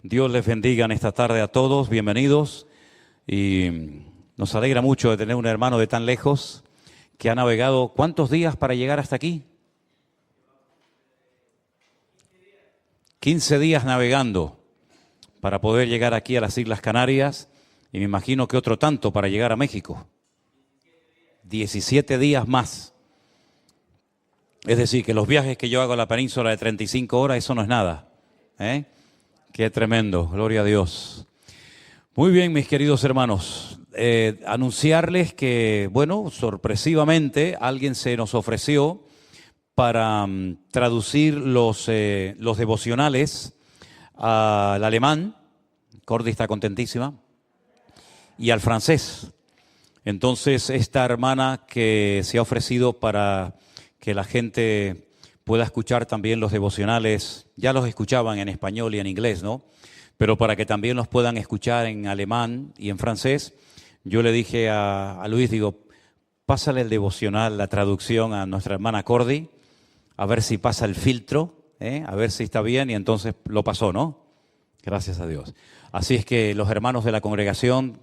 Dios les bendiga en esta tarde a todos, bienvenidos. Y nos alegra mucho de tener un hermano de tan lejos que ha navegado, ¿cuántos días para llegar hasta aquí? 15 días navegando para poder llegar aquí a las Islas Canarias y me imagino que otro tanto para llegar a México. 17 días más. Es decir, que los viajes que yo hago a la península de 35 horas, eso no es nada. Qué tremendo, gloria a Dios. Muy bien, mis queridos hermanos, anunciarles que, bueno, sorpresivamente alguien se nos ofreció para traducir los devocionales al alemán, Cordy está contentísima, y al francés. Entonces, esta hermana que se ha ofrecido para que la gente pueda escuchar también los devocionales, ya los escuchaban en español y en inglés, ¿no? Pero para que también los puedan escuchar en alemán y en francés, yo le dije a Luis, digo, pásale el devocional, la traducción a nuestra hermana Cordy, a ver si pasa el filtro, a ver si está bien, y entonces lo pasó, ¿no? Gracias a Dios. Así es que los hermanos de la congregación,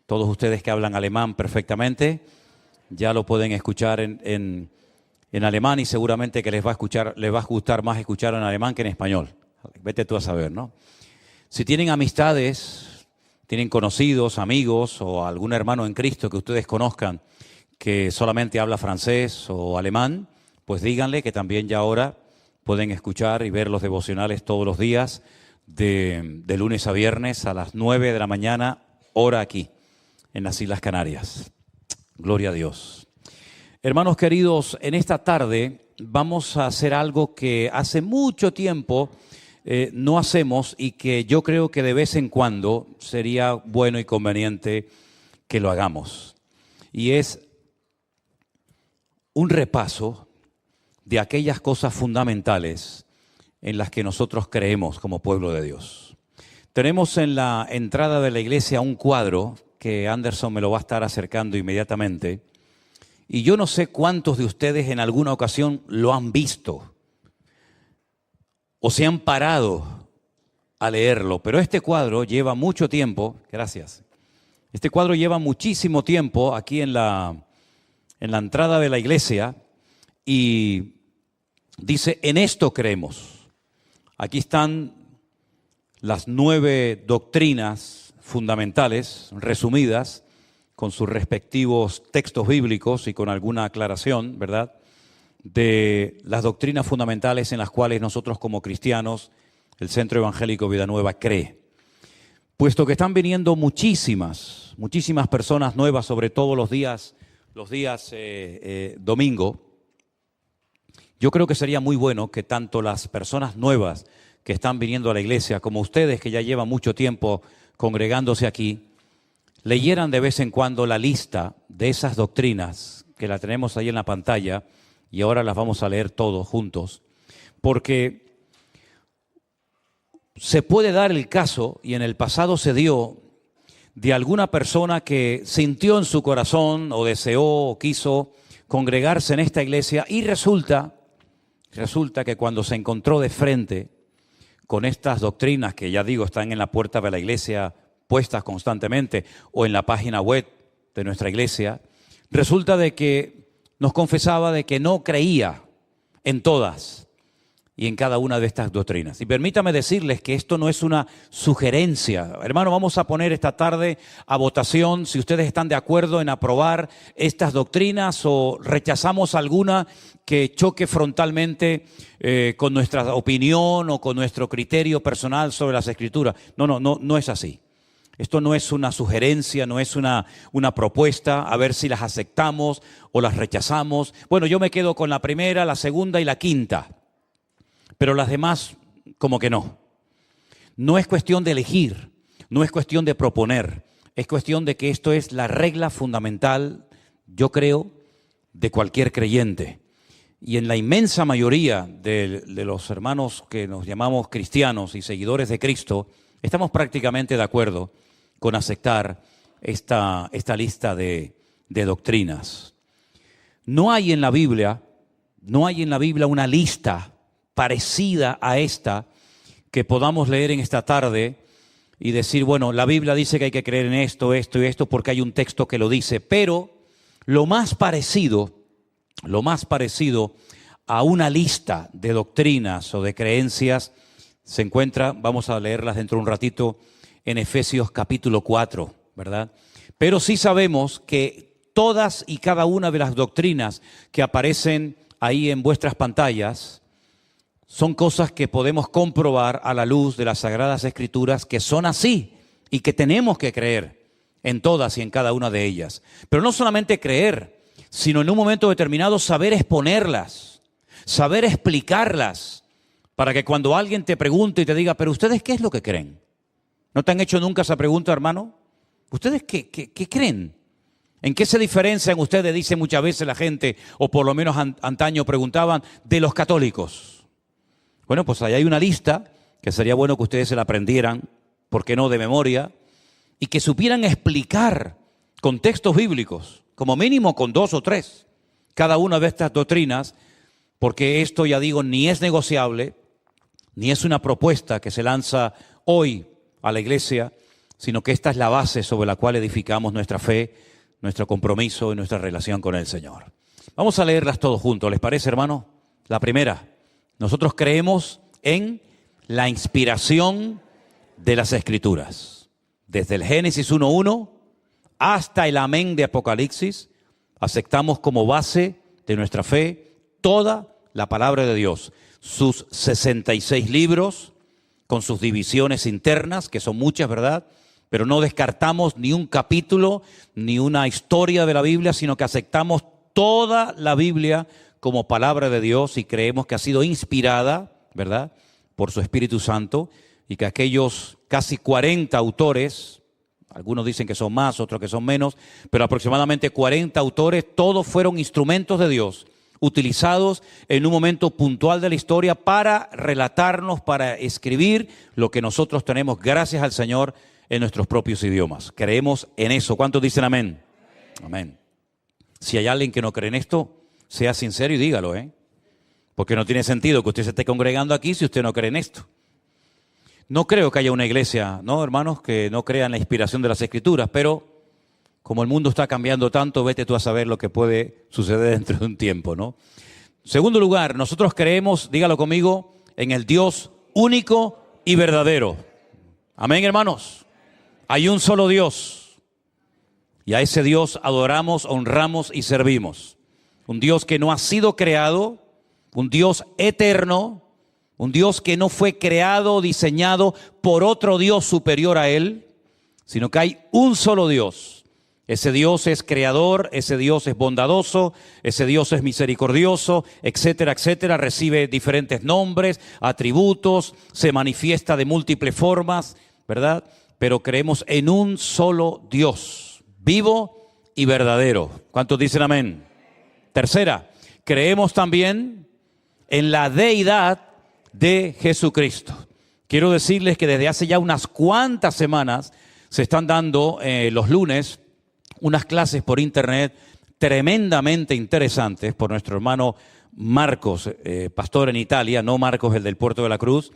todos ustedes que hablan alemán perfectamente, ya lo pueden escuchar en alemán y seguramente que les va a gustar más escuchar en alemán que en español. Vete tú a saber, ¿no? Si tienen amistades, tienen conocidos, amigos o algún hermano en Cristo que ustedes conozcan que solamente habla francés o alemán, pues díganle que también ya ahora pueden escuchar y ver los devocionales todos los días de lunes a viernes a las 9 de la mañana, hora aquí, en las Islas Canarias. Gloria a Dios. Hermanos queridos, en esta tarde vamos a hacer algo que hace mucho tiempo no hacemos y que yo creo que de vez en cuando sería bueno y conveniente que lo hagamos. Y es un repaso de aquellas cosas fundamentales en las que nosotros creemos como pueblo de Dios. Tenemos en la entrada de la iglesia un cuadro que Anderson me lo va a estar acercando inmediatamente. Y yo no sé cuántos de ustedes en alguna ocasión lo han visto o se han parado a leerlo, pero este cuadro lleva mucho tiempo, gracias, este cuadro lleva muchísimo tiempo aquí en la entrada de la iglesia y dice, en esto creemos. Aquí están las 9 doctrinas fundamentales, resumidas, con sus respectivos textos bíblicos y con alguna aclaración, ¿verdad?, de las doctrinas fundamentales en las cuales nosotros como cristianos, el Centro Evangélico Vida Nueva cree. Puesto que están viniendo muchísimas personas nuevas, sobre todo los días domingo, yo creo que sería muy bueno que tanto las personas nuevas que están viniendo a la iglesia como ustedes que ya llevan mucho tiempo congregándose aquí, leyeran de vez en cuando la lista de esas doctrinas que la tenemos ahí en la pantalla y ahora las vamos a leer todos juntos, porque se puede dar el caso, y en el pasado se dio, de alguna persona que sintió en su corazón o deseó o quiso congregarse en esta iglesia y resulta que cuando se encontró de frente con estas doctrinas que ya digo están en la puerta de la iglesia puestas constantemente o en la página web de nuestra iglesia, resulta de que nos confesaba de que no creía en todas y en cada una de estas doctrinas. Y permítame decirles que esto no es una sugerencia. Hermano, vamos a poner esta tarde a votación si ustedes están de acuerdo en aprobar estas doctrinas o rechazamos alguna que choque frontalmente con nuestra opinión o con nuestro criterio personal sobre las Escrituras. No es así. Esto no es una sugerencia, no es una propuesta, a ver si las aceptamos o las rechazamos. Bueno, yo me quedo con la primera, la segunda y la quinta, pero las demás como que no. No es cuestión de elegir, no es cuestión de proponer, es cuestión de que esto es la regla fundamental, yo creo, de cualquier creyente. Y en la inmensa mayoría de los hermanos que nos llamamos cristianos y seguidores de Cristo, estamos prácticamente de acuerdo con aceptar esta lista de doctrinas. No hay en la Biblia una lista parecida a esta que podamos leer en esta tarde y decir, bueno, la Biblia dice que hay que creer en esto, esto y esto porque hay un texto que lo dice, pero lo más parecido a una lista de doctrinas o de creencias se encuentra, vamos a leerlas dentro de un ratito, en Efesios capítulo 4, ¿verdad? Pero sí sabemos que todas y cada una de las doctrinas que aparecen ahí en vuestras pantallas son cosas que podemos comprobar a la luz de las Sagradas Escrituras que son así y que tenemos que creer en todas y en cada una de ellas. Pero no solamente creer, sino en un momento determinado saber exponerlas, saber explicarlas, para que cuando alguien te pregunte y te diga, pero ¿ustedes qué es lo que creen? ¿No te han hecho nunca esa pregunta, hermano? ¿Ustedes qué creen? ¿En qué se diferencian ustedes, dice muchas veces la gente, o por lo menos antaño preguntaban, de los católicos? Bueno, pues ahí hay una lista que sería bueno que ustedes se la aprendieran, ¿por qué no de memoria? Y que supieran explicar con textos bíblicos, como mínimo con 2 o 3, cada una de estas doctrinas, porque esto, ya digo, ni es negociable, ni es una propuesta que se lanza hoy a la iglesia, sino que esta es la base sobre la cual edificamos nuestra fe, nuestro compromiso y nuestra relación con el Señor. Vamos a leerlas todos juntos, ¿les parece, hermano? La primera, nosotros creemos en la inspiración de las Escrituras. Desde el Génesis 1:1 hasta el Amén de Apocalipsis, aceptamos como base de nuestra fe toda la palabra de Dios. Sus 66 libros, con sus divisiones internas, que son muchas, ¿verdad? Pero no descartamos ni un capítulo, ni una historia de la Biblia, sino que aceptamos toda la Biblia como palabra de Dios y creemos que ha sido inspirada, ¿verdad?, por su Espíritu Santo, y que aquellos casi 40 autores, algunos dicen que son más, otros que son menos, pero aproximadamente 40 autores, todos fueron instrumentos de Dios, utilizados en un momento puntual de la historia para relatarnos, para escribir lo que nosotros tenemos, gracias al Señor, en nuestros propios idiomas. Creemos en eso. ¿Cuántos dicen amén? Amén. Si hay alguien que no cree en esto, sea sincero y dígalo, porque no tiene sentido que usted se esté congregando aquí si usted no cree en esto. No creo que haya una iglesia, ¿no, hermanos?, que no crea en la inspiración de las Escrituras, pero como el mundo está cambiando tanto, vete tú a saber lo que puede suceder dentro de un tiempo, ¿no? En segundo lugar, nosotros creemos, dígalo conmigo, en el Dios único y verdadero. Amén, hermanos. Hay un solo Dios y a ese Dios adoramos, honramos y servimos. Un Dios que no ha sido creado, un Dios eterno, un Dios que no fue creado o diseñado por otro Dios superior a Él, sino que hay un solo Dios. Ese Dios es creador, ese Dios es bondadoso, ese Dios es misericordioso, etcétera, etcétera. Recibe diferentes nombres, atributos, se manifiesta de múltiples formas, ¿verdad? Pero creemos en un solo Dios, vivo y verdadero. ¿Cuántos dicen amén? Tercera, creemos también en la deidad de Jesucristo. Quiero decirles que desde hace ya unas cuantas semanas se están dando los lunes unas clases por internet tremendamente interesantes por nuestro hermano Marcos, pastor en Italia, no Marcos el del Puerto de la Cruz,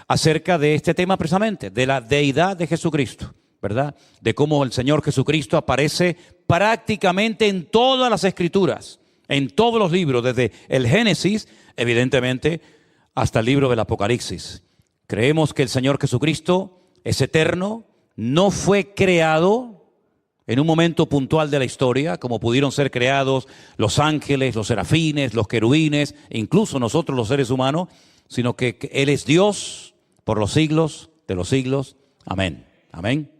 acerca de este tema precisamente, de la deidad de Jesucristo, ¿verdad? De cómo el Señor Jesucristo aparece prácticamente en todas las Escrituras, en todos los libros, desde el Génesis, evidentemente, hasta el libro del Apocalipsis. Creemos que el Señor Jesucristo es eterno, no fue creado en un momento puntual de la historia, como pudieron ser creados los ángeles, los serafines, los querubines, e incluso nosotros los seres humanos, sino que Él es Dios por los siglos de los siglos. Amén. Amén.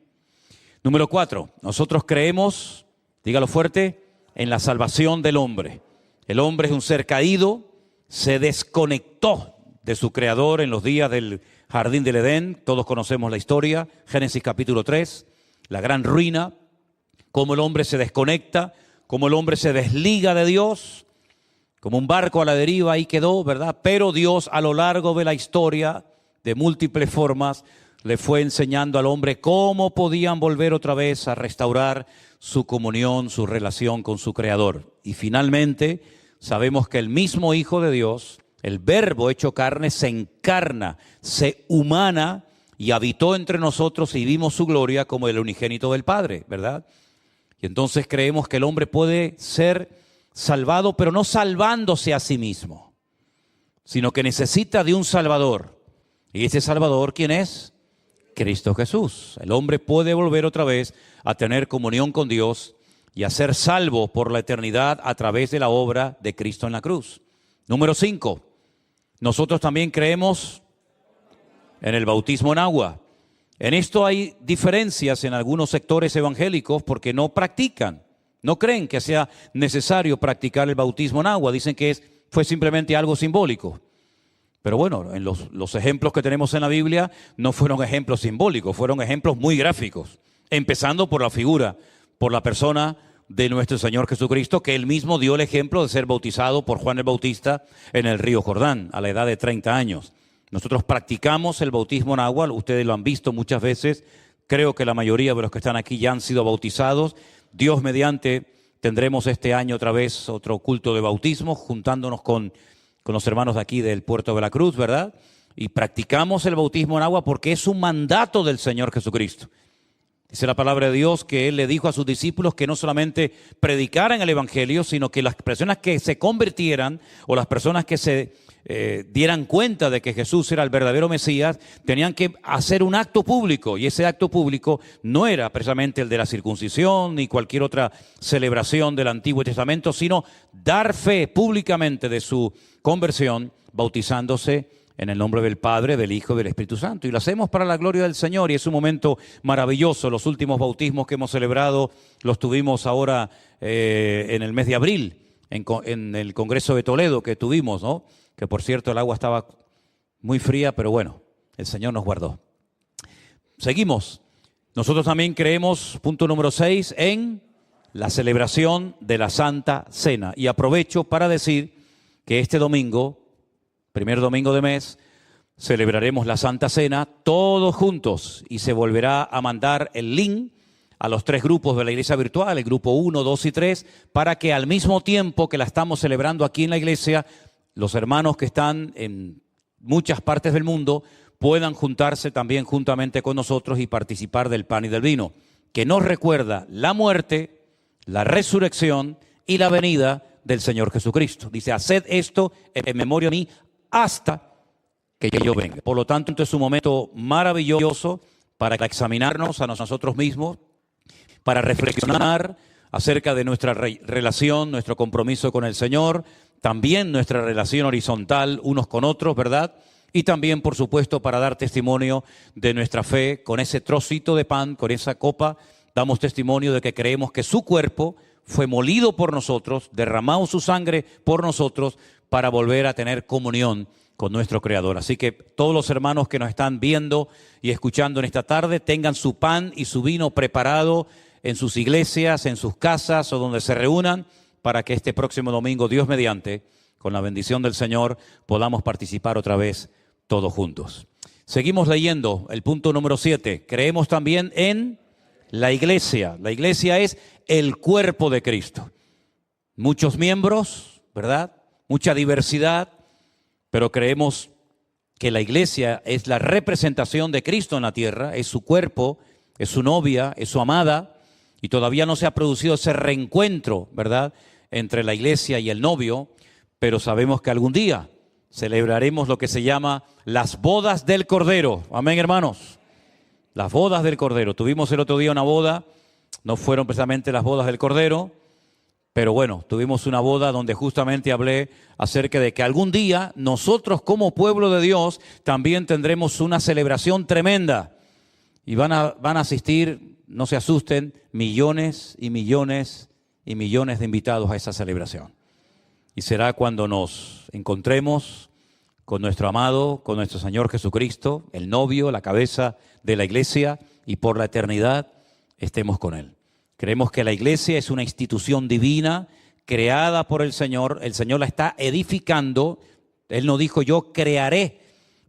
Número 4, nosotros creemos, dígalo fuerte, en la salvación del hombre. El hombre es un ser caído, se desconectó de su creador en los días del jardín del Edén. Todos conocemos la historia, Génesis capítulo 3, la gran ruina, cómo el hombre se desconecta, cómo el hombre se desliga de Dios, como un barco a la deriva, ahí quedó, ¿verdad? Pero Dios a lo largo de la historia, de múltiples formas, le fue enseñando al hombre cómo podían volver otra vez a restaurar su comunión, su relación con su Creador. Y finalmente sabemos que el mismo Hijo de Dios, El Verbo hecho carne se encarna, se humana y habitó entre nosotros y vimos su gloria como el unigénito del Padre, ¿verdad? Y entonces creemos que el hombre puede ser salvado, pero no salvándose a sí mismo, sino que necesita de un Salvador. ¿Y ese Salvador quién es? Cristo Jesús. El hombre puede volver otra vez a tener comunión con Dios y a ser salvo por la eternidad a través de la obra de Cristo en la cruz. Número 5. Nosotros también creemos en el bautismo en agua. En esto hay diferencias en algunos sectores evangélicos porque no practican, no creen que sea necesario practicar el bautismo en agua. Dicen que fue simplemente algo simbólico. Pero bueno, en los ejemplos que tenemos en la Biblia no fueron ejemplos simbólicos, fueron ejemplos muy gráficos. Empezando por la figura, por la persona de nuestro Señor Jesucristo, que Él mismo dio el ejemplo de ser bautizado por Juan el Bautista en el río Jordán, a la edad de 30 años. Nosotros practicamos el bautismo en agua, ustedes lo han visto muchas veces, creo que la mayoría de los que están aquí ya han sido bautizados. Dios mediante tendremos este año otra vez otro culto de bautismo, juntándonos con los hermanos de aquí del Puerto de Veracruz, ¿verdad? Y practicamos el bautismo en agua porque es un mandato del Señor Jesucristo. Dice la palabra de Dios que Él le dijo a sus discípulos que no solamente predicaran el Evangelio, sino que las personas que se convirtieran o las personas que se dieran cuenta de que Jesús era el verdadero Mesías, tenían que hacer un acto público, y ese acto público no era precisamente el de la circuncisión ni cualquier otra celebración del Antiguo Testamento, sino dar fe públicamente de su conversión, bautizándose en el nombre del Padre, del Hijo y del Espíritu Santo. Y lo hacemos para la gloria del Señor y es un momento maravilloso. Los últimos bautismos que hemos celebrado los tuvimos ahora en el mes de abril, en el Congreso de Toledo que tuvimos, ¿no? Que por cierto el agua estaba muy fría, pero bueno, el Señor nos guardó. Seguimos. Nosotros también creemos, punto número 6, en la celebración de la Santa Cena. Y aprovecho para decir que este domingo, primer domingo de mes, celebraremos la Santa Cena todos juntos y se volverá a mandar el link a los 3 grupos de la iglesia virtual, el grupo 1, 2 y 3, para que al mismo tiempo que la estamos celebrando aquí en la iglesia, los hermanos que están en muchas partes del mundo puedan juntarse también juntamente con nosotros y participar del pan y del vino, que nos recuerda la muerte, la resurrección y la venida del Señor Jesucristo. Dice, haced esto en memoria de mí hasta que yo venga. Por lo tanto, este es un momento maravilloso para examinarnos a nosotros mismos, para reflexionar acerca de nuestra relación, nuestro compromiso con el Señor, también nuestra relación horizontal unos con otros, ¿verdad? Y también, por supuesto, para dar testimonio de nuestra fe con ese trocito de pan, con esa copa, damos testimonio de que creemos que su cuerpo fue molido por nosotros, derramado su sangre por nosotros para volver a tener comunión con nuestro Creador. Así que todos los hermanos que nos están viendo y escuchando en esta tarde tengan su pan y su vino preparado en sus iglesias, en sus casas o donde se reúnan para que este próximo domingo, Dios mediante, con la bendición del Señor, podamos participar otra vez todos juntos. Seguimos leyendo el punto número 7. Creemos también en la iglesia. La iglesia es el cuerpo de Cristo. Muchos miembros, ¿verdad? Mucha diversidad, pero creemos que la iglesia es la representación de Cristo en la tierra, es su cuerpo, es su novia, es su amada, y todavía no se ha producido ese reencuentro, ¿verdad?, entre la iglesia y el novio, pero sabemos que algún día celebraremos lo que se llama las bodas del Cordero. Amén, hermanos. Las bodas del Cordero. Tuvimos el otro día una boda, no fueron precisamente las bodas del Cordero, pero bueno, tuvimos una boda donde justamente hablé acerca de que algún día nosotros como pueblo de Dios también tendremos una celebración tremenda y van a asistir, no se asusten, millones y millones y millones de invitados a esa celebración. Y será cuando nos encontremos con nuestro amado, con nuestro Señor Jesucristo, el novio, la cabeza de la iglesia, y por la eternidad estemos con Él. Creemos que la iglesia es una institución divina, creada por el Señor la está edificando. Él no dijo yo crearé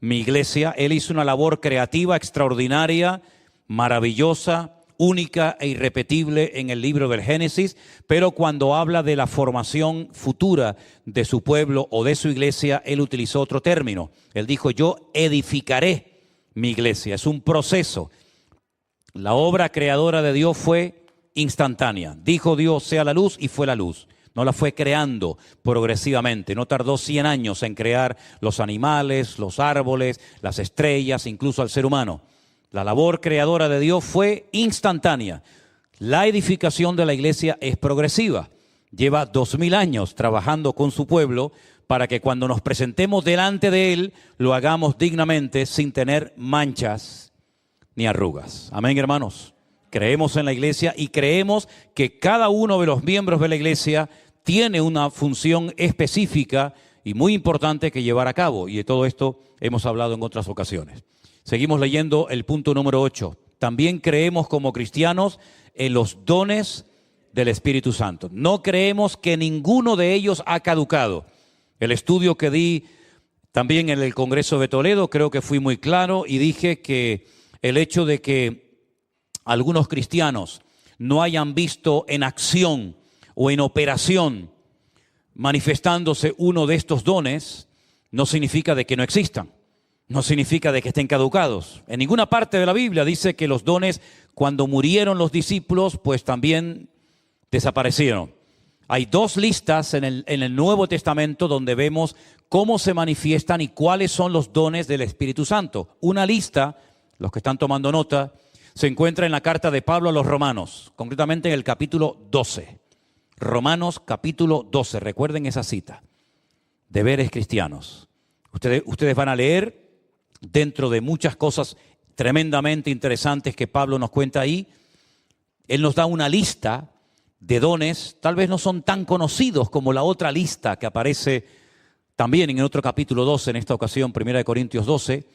mi iglesia, Él hizo una labor creativa extraordinaria, maravillosa, única e irrepetible en el libro del Génesis, pero cuando habla de la formación futura de su pueblo o de su iglesia, él utilizó otro término. Él dijo, yo edificaré mi iglesia. Es un proceso. La obra creadora de Dios fue instantánea. Dijo Dios, sea la luz, y fue la luz. No la fue creando progresivamente. No tardó 100 años en crear los animales, los árboles, las estrellas, incluso al ser humano. La labor creadora de Dios fue instantánea. La edificación de la iglesia es progresiva. Lleva 2000 años trabajando con su pueblo para que cuando nos presentemos delante de Él, lo hagamos dignamente sin tener manchas ni arrugas. Amén, hermanos. Creemos en la iglesia y creemos que cada uno de los miembros de la iglesia tiene una función específica y muy importante que llevar a cabo. Y de todo esto hemos hablado en otras ocasiones. Seguimos leyendo el punto número 8. También creemos como cristianos en los dones del Espíritu Santo. No creemos que ninguno de ellos ha caducado. El estudio que di también en el Congreso de Toledo, creo que fui muy claro y dije que el hecho de que algunos cristianos no hayan visto en acción o en operación manifestándose uno de estos dones, no significa de que no existan. No significa de que estén caducados. En ninguna parte de la Biblia dice que los dones, cuando murieron los discípulos, pues también desaparecieron. Hay dos listas en el Nuevo Testamento donde vemos cómo se manifiestan y cuáles son los dones del Espíritu Santo. Una lista, los que están tomando nota, se encuentra en la carta de Pablo a los Romanos, concretamente en el capítulo 12. Romanos capítulo 12, recuerden esa cita. Deberes cristianos. Ustedes van a leer dentro de muchas cosas tremendamente interesantes que Pablo nos cuenta ahí. Él nos da una lista de dones, tal vez no son tan conocidos como la otra lista que aparece también en el otro capítulo 12, en esta ocasión, 1 Corintios 12,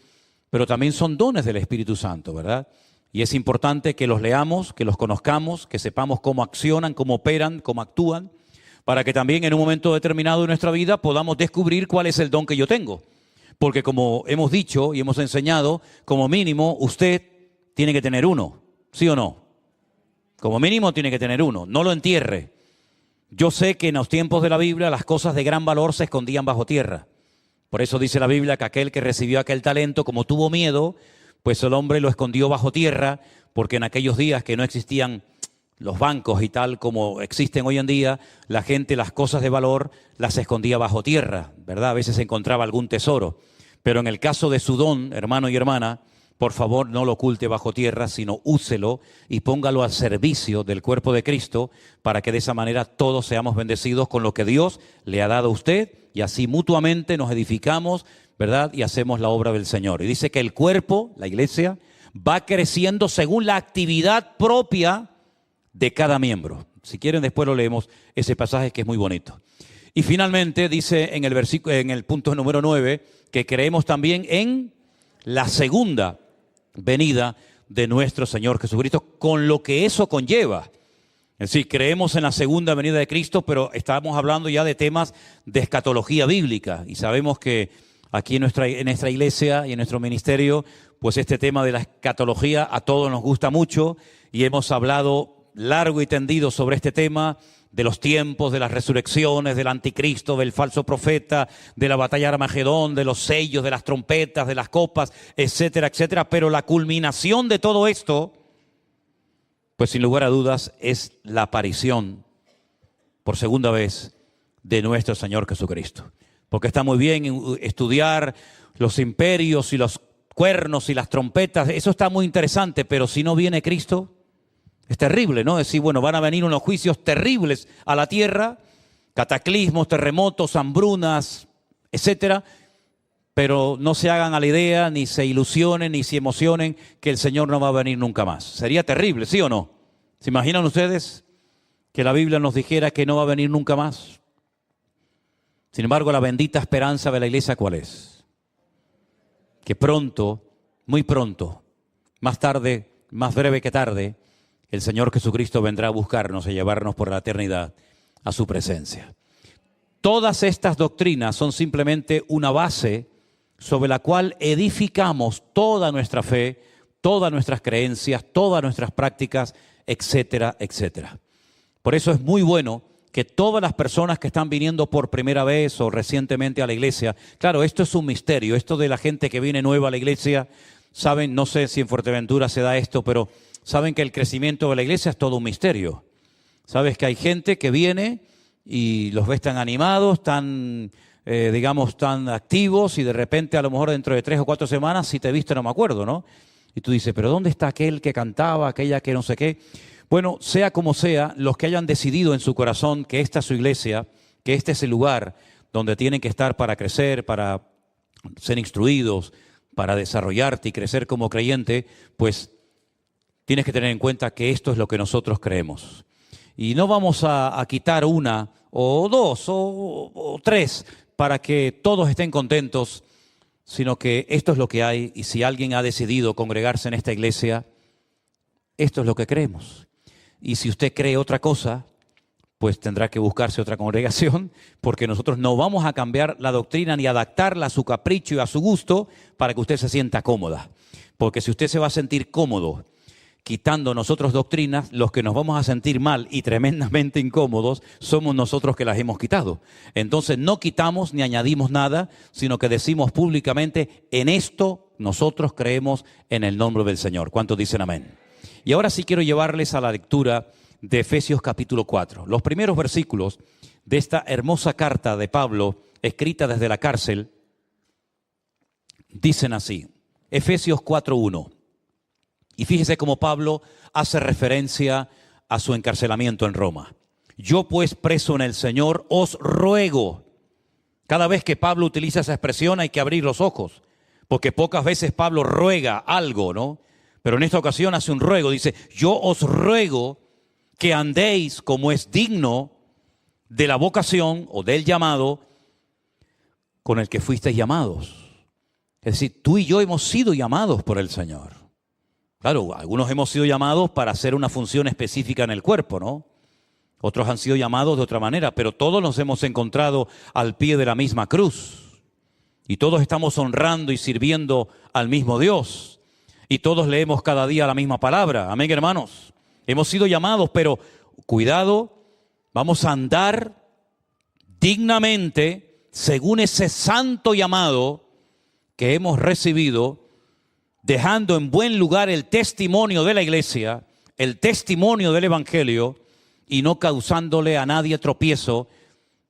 pero también son dones del Espíritu Santo, ¿verdad? Y es importante que los leamos, que los conozcamos, que sepamos cómo accionan, cómo operan, cómo actúan, para que también en un momento determinado de nuestra vida podamos descubrir cuál es el don que yo tengo. Porque como hemos dicho y hemos enseñado, como mínimo usted tiene que tener uno, ¿sí o no? Como mínimo tiene que tener uno, no lo entierre. Yo sé que en los tiempos de la Biblia las cosas de gran valor se escondían bajo tierra. Por eso dice la Biblia que aquel que recibió aquel talento, como tuvo miedo, pues el hombre lo escondió bajo tierra, porque en aquellos días que no existían los bancos y tal como existen hoy en día, la gente las cosas de valor las escondía bajo tierra, ¿verdad? A veces se encontraba algún tesoro. Pero en el caso de su don, hermano y hermana, por favor no lo oculte bajo tierra, sino úselo y póngalo al servicio del cuerpo de Cristo para que de esa manera todos seamos bendecidos con lo que Dios le ha dado a usted y así mutuamente nos edificamos, ¿verdad? Y hacemos la obra del Señor. Y dice que el cuerpo, la iglesia, va creciendo según la actividad propia de cada miembro. Si quieren después lo leemos, ese pasaje que es muy bonito. Y finalmente dice en el punto número 9 que creemos también en la segunda venida de nuestro Señor Jesucristo, con lo que eso conlleva. Es decir, creemos en la segunda venida de Cristo, pero estamos hablando ya de temas de escatología bíblica y sabemos que aquí en nuestra iglesia y en nuestro ministerio, pues este tema de la escatología a todos nos gusta mucho y hemos hablado largo y tendido sobre este tema de los tiempos, de las resurrecciones, del anticristo, del falso profeta, de la batalla de Armagedón, de los sellos, de las trompetas, de las copas, etcétera, etcétera. Pero la culminación de todo esto, pues sin lugar a dudas, es la aparición por segunda vez de nuestro Señor Jesucristo. Porque está muy bien estudiar los imperios y los cuernos y las trompetas, eso está muy interesante, pero si no viene Cristo, es terrible, ¿no? Es decir, bueno, van a venir unos juicios terribles a la tierra, cataclismos, terremotos, hambrunas, etcétera, pero no se hagan a la idea, ni se ilusionen, ni se emocionen que el Señor no va a venir nunca más. Sería terrible, ¿sí o no? ¿Se imaginan ustedes que la Biblia nos dijera que no va a venir nunca más? Sin embargo, la bendita esperanza de la iglesia, ¿cuál es? Que pronto, muy pronto, más tarde, más breve que tarde, el Señor Jesucristo vendrá a buscarnos y a llevarnos por la eternidad a su presencia. Todas estas doctrinas son simplemente una base sobre la cual edificamos toda nuestra fe todas nuestras creencias, todas nuestras prácticas, etcétera, etcétera. Por eso es muy bueno que todas las personas que están viniendo por primera vez o recientemente a la iglesia, claro, esto es un misterio, esto de la gente que viene nueva a la iglesia, saben, no sé si en Fuerteventura se da esto, pero saben que el crecimiento de la iglesia es todo un misterio. Sabes que hay gente que viene y los ves tan animados, tan, tan activos, y de repente a lo mejor dentro de 3 o 4 semanas, si te he visto no me acuerdo, ¿no? Y tú dices, pero ¿dónde está aquel que cantaba, aquella que no sé qué? Bueno, sea como sea, los que hayan decidido en su corazón que esta es su iglesia, que este es el lugar donde tienen que estar para crecer, para ser instruidos, para desarrollarte y crecer como creyente, pues tienes que tener en cuenta que esto es lo que nosotros creemos. Y no vamos a quitar una o dos o tres para que todos estén contentos, sino que esto es lo que hay, y si alguien ha decidido congregarse en esta iglesia, esto es lo que creemos. Y si usted cree otra cosa, pues tendrá que buscarse otra congregación, porque nosotros no vamos a cambiar la doctrina ni adaptarla a su capricho y a su gusto para que usted se sienta cómoda. Porque si usted se va a sentir cómodo quitando nosotros doctrinas, los que nos vamos a sentir mal y tremendamente incómodos somos nosotros que las hemos quitado. Entonces no quitamos ni añadimos nada, sino que decimos públicamente, en esto nosotros creemos en el nombre del Señor. ¿Cuántos dicen amén? Y ahora sí quiero llevarles a la lectura de Efesios capítulo 4. Los primeros versículos de esta hermosa carta de Pablo, escrita desde la cárcel, dicen así, Efesios 4:1. Y fíjese cómo Pablo hace referencia a su encarcelamiento en Roma. Yo pues, preso en el Señor, os ruego. Cada vez que Pablo utiliza esa expresión hay que abrir los ojos, porque pocas veces Pablo ruega algo, ¿no? Pero en esta ocasión hace un ruego, dice, yo os ruego que andéis como es digno de la vocación o del llamado con el que fuisteis llamados. Es decir, tú y yo hemos sido llamados por el Señor. Claro, algunos hemos sido llamados para hacer una función específica en el cuerpo, ¿no? Otros han sido llamados de otra manera, pero todos nos hemos encontrado al pie de la misma cruz. Y todos estamos honrando y sirviendo al mismo Dios. Y todos leemos cada día la misma palabra. Amén, hermanos. Hemos sido llamados, pero cuidado, vamos a andar dignamente según ese santo llamado que hemos recibido, dejando en buen lugar el testimonio de la iglesia, el testimonio del evangelio, y no causándole a nadie tropiezo,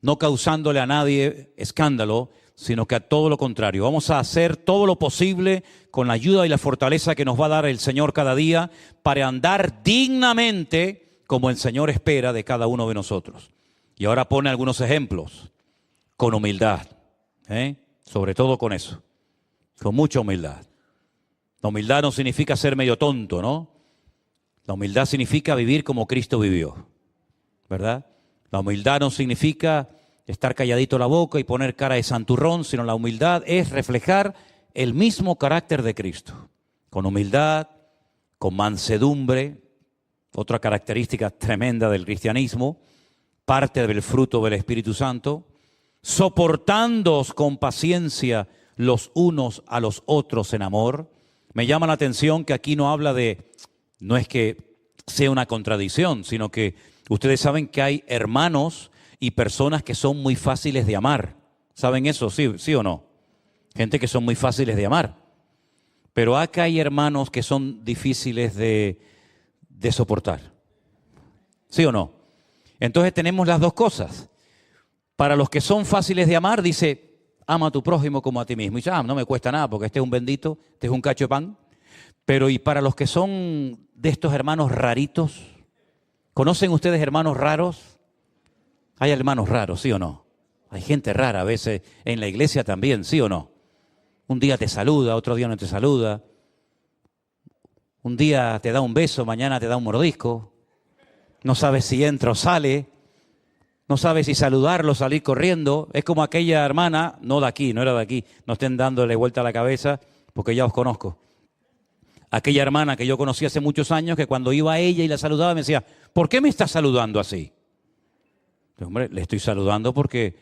no causándole a nadie escándalo, sino que a todo lo contrario. Vamos a hacer todo lo posible con la ayuda y la fortaleza que nos va a dar el Señor cada día para andar dignamente como el Señor espera de cada uno de nosotros. Y ahora pone algunos ejemplos, con humildad, sobre todo con eso, con mucha humildad. La humildad no significa ser medio tonto, ¿no? La humildad significa vivir como Cristo vivió, ¿verdad? La humildad no significa estar calladito la boca y poner cara de santurrón, sino la humildad es reflejar el mismo carácter de Cristo. Con humildad, con mansedumbre, otra característica tremenda del cristianismo, parte del fruto del Espíritu Santo, soportándoos con paciencia los unos a los otros en amor. Me llama la atención que aquí no habla de, no es que sea una contradicción, sino que ustedes saben que hay hermanos y personas que son muy fáciles de amar. ¿Saben eso? ¿Sí o no? Gente que son muy fáciles de amar. Pero acá hay hermanos que son difíciles de soportar. ¿Sí o no? Entonces tenemos las dos cosas. Para los que son fáciles de amar, dice, ama a tu prójimo como a ti mismo. Y dice, no me cuesta nada porque este es un bendito, este es un cacho de pan. Pero y para los que son de estos hermanos raritos, ¿conocen ustedes hermanos raros? Hay hermanos raros, ¿sí o no? Hay gente rara a veces en la iglesia también, ¿sí o no? Un día te saluda, otro día no te saluda. Un día te da un beso, mañana te da un mordisco. No sabes si entra o sale. No sabes si saludarlo, salir corriendo. Es como aquella hermana, no de aquí, no era de aquí. No estén dándole vuelta a la cabeza porque ya os conozco. Aquella hermana que yo conocí hace muchos años que cuando iba a ella y la saludaba me decía, ¿por qué me estás saludando así? Hombre, le estoy saludando porque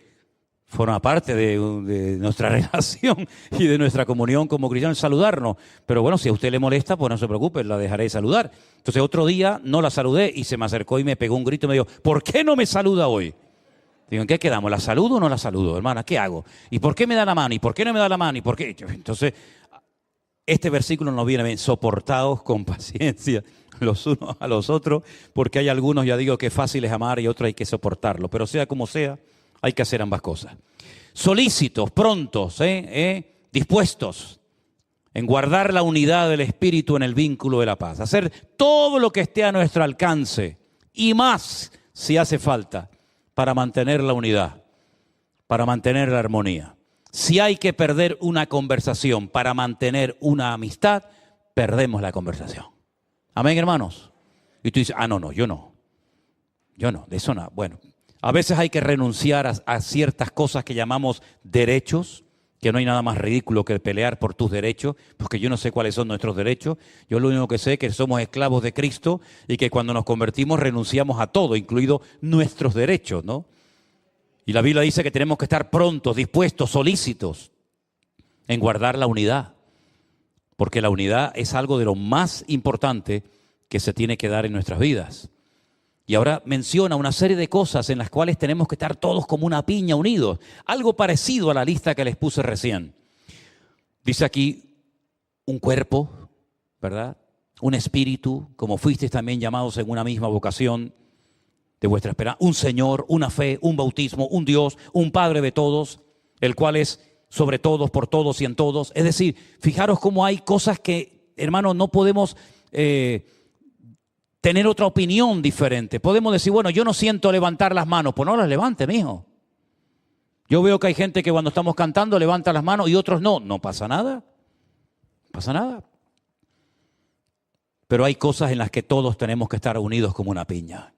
Forma parte de nuestra relación y de nuestra comunión como cristianos, saludarnos. Pero bueno, si a usted le molesta, pues no se preocupe, la dejaré de saludar. Entonces otro día no la saludé y se me acercó y me pegó un grito y me dijo, ¿por qué no me saluda hoy? Digo, ¿en qué quedamos? ¿La saludo o no la saludo, hermana? ¿Qué hago? ¿Y por qué me da la mano? ¿Y por qué no me da la mano? ¿Y por qué? Entonces, este versículo nos viene bien, soportaos con paciencia los unos a los otros, porque hay algunos, ya digo, que fácil es amar y otros hay que soportarlo. Pero sea como sea, hay que hacer ambas cosas. Solícitos, prontos, dispuestos en guardar la unidad del espíritu en el vínculo de la paz. Hacer todo lo que esté a nuestro alcance y más si hace falta para mantener la unidad, para mantener la armonía. Si hay que perder una conversación para mantener una amistad, perdemos la conversación. Amén, hermanos. Y tú dices, no, yo no, de eso no. Bueno, a veces hay que renunciar a ciertas cosas que llamamos derechos, que no hay nada más ridículo que pelear por tus derechos, porque yo no sé cuáles son nuestros derechos. Yo lo único que sé es que somos esclavos de Cristo y que cuando nos convertimos renunciamos a todo, incluidos nuestros derechos, ¿no? Y la Biblia dice que tenemos que estar prontos, dispuestos, solícitos en guardar la unidad, porque la unidad es algo de lo más importante que se tiene que dar en nuestras vidas. Y ahora menciona una serie de cosas en las cuales tenemos que estar todos como una piña unidos. Algo parecido a la lista que les puse recién. Dice aquí, un cuerpo, ¿verdad? Un espíritu, como fuisteis también llamados en una misma vocación de vuestra esperanza. Un Señor, una fe, un bautismo, un Dios, un Padre de todos, el cual es sobre todos, por todos y en todos. Es decir, fijaros cómo hay cosas que, hermanos, no podemos tener otra opinión diferente. Podemos decir, bueno, yo no siento levantar las manos. Pues no las levante, mijo. Yo veo que hay gente que cuando estamos cantando levanta las manos y otros no. No pasa nada. No pasa nada. Pero hay cosas en las que todos tenemos que estar unidos como una piña.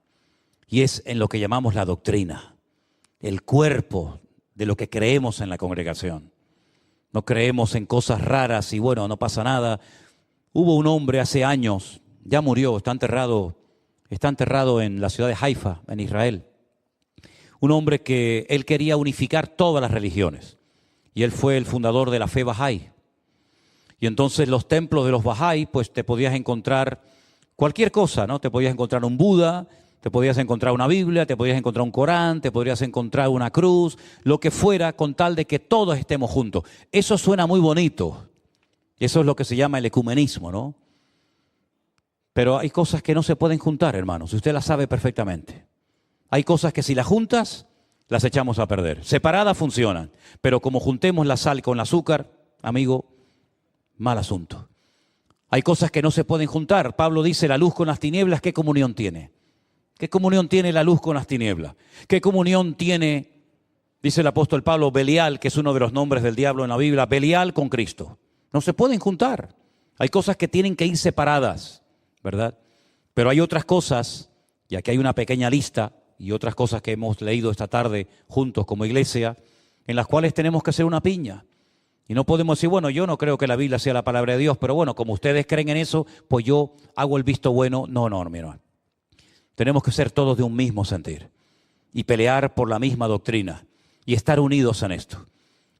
Y es en lo que llamamos la doctrina. El cuerpo de lo que creemos en la congregación. No creemos en cosas raras y bueno, no pasa nada. Hubo un hombre hace años, ya murió, está enterrado en la ciudad de Haifa, en Israel. Un hombre que él quería unificar todas las religiones. Y él fue el fundador de la fe Bahá'í. Y entonces los templos de los Bahá'í, pues te podías encontrar cualquier cosa, ¿no? Te podías encontrar un Buda, te podías encontrar una Biblia, te podías encontrar un Corán, te podrías encontrar una cruz, lo que fuera, con tal de que todos estemos juntos. Eso suena muy bonito. Eso es lo que se llama el ecumenismo, ¿no? Pero hay cosas que no se pueden juntar, hermanos. Usted las sabe perfectamente. Hay cosas que si las juntas, las echamos a perder. Separadas funcionan. Pero como juntemos la sal con el azúcar, amigo, mal asunto. Hay cosas que no se pueden juntar. Pablo dice, la luz con las tinieblas, ¿qué comunión tiene? ¿Qué comunión tiene la luz con las tinieblas? ¿Qué comunión tiene, dice el apóstol Pablo, Belial, que es uno de los nombres del diablo en la Biblia, Belial con Cristo? No se pueden juntar. Hay cosas que tienen que ir separadas, ¿verdad? Pero hay otras cosas, y aquí hay una pequeña lista, y otras cosas que hemos leído esta tarde juntos como iglesia, en las cuales tenemos que ser una piña. Y no podemos decir, bueno, yo no creo que la Biblia sea la palabra de Dios, pero bueno, como ustedes creen en eso, pues yo hago el visto bueno. No, mi hermano. Tenemos que ser todos de un mismo sentir y pelear por la misma doctrina y estar unidos en esto,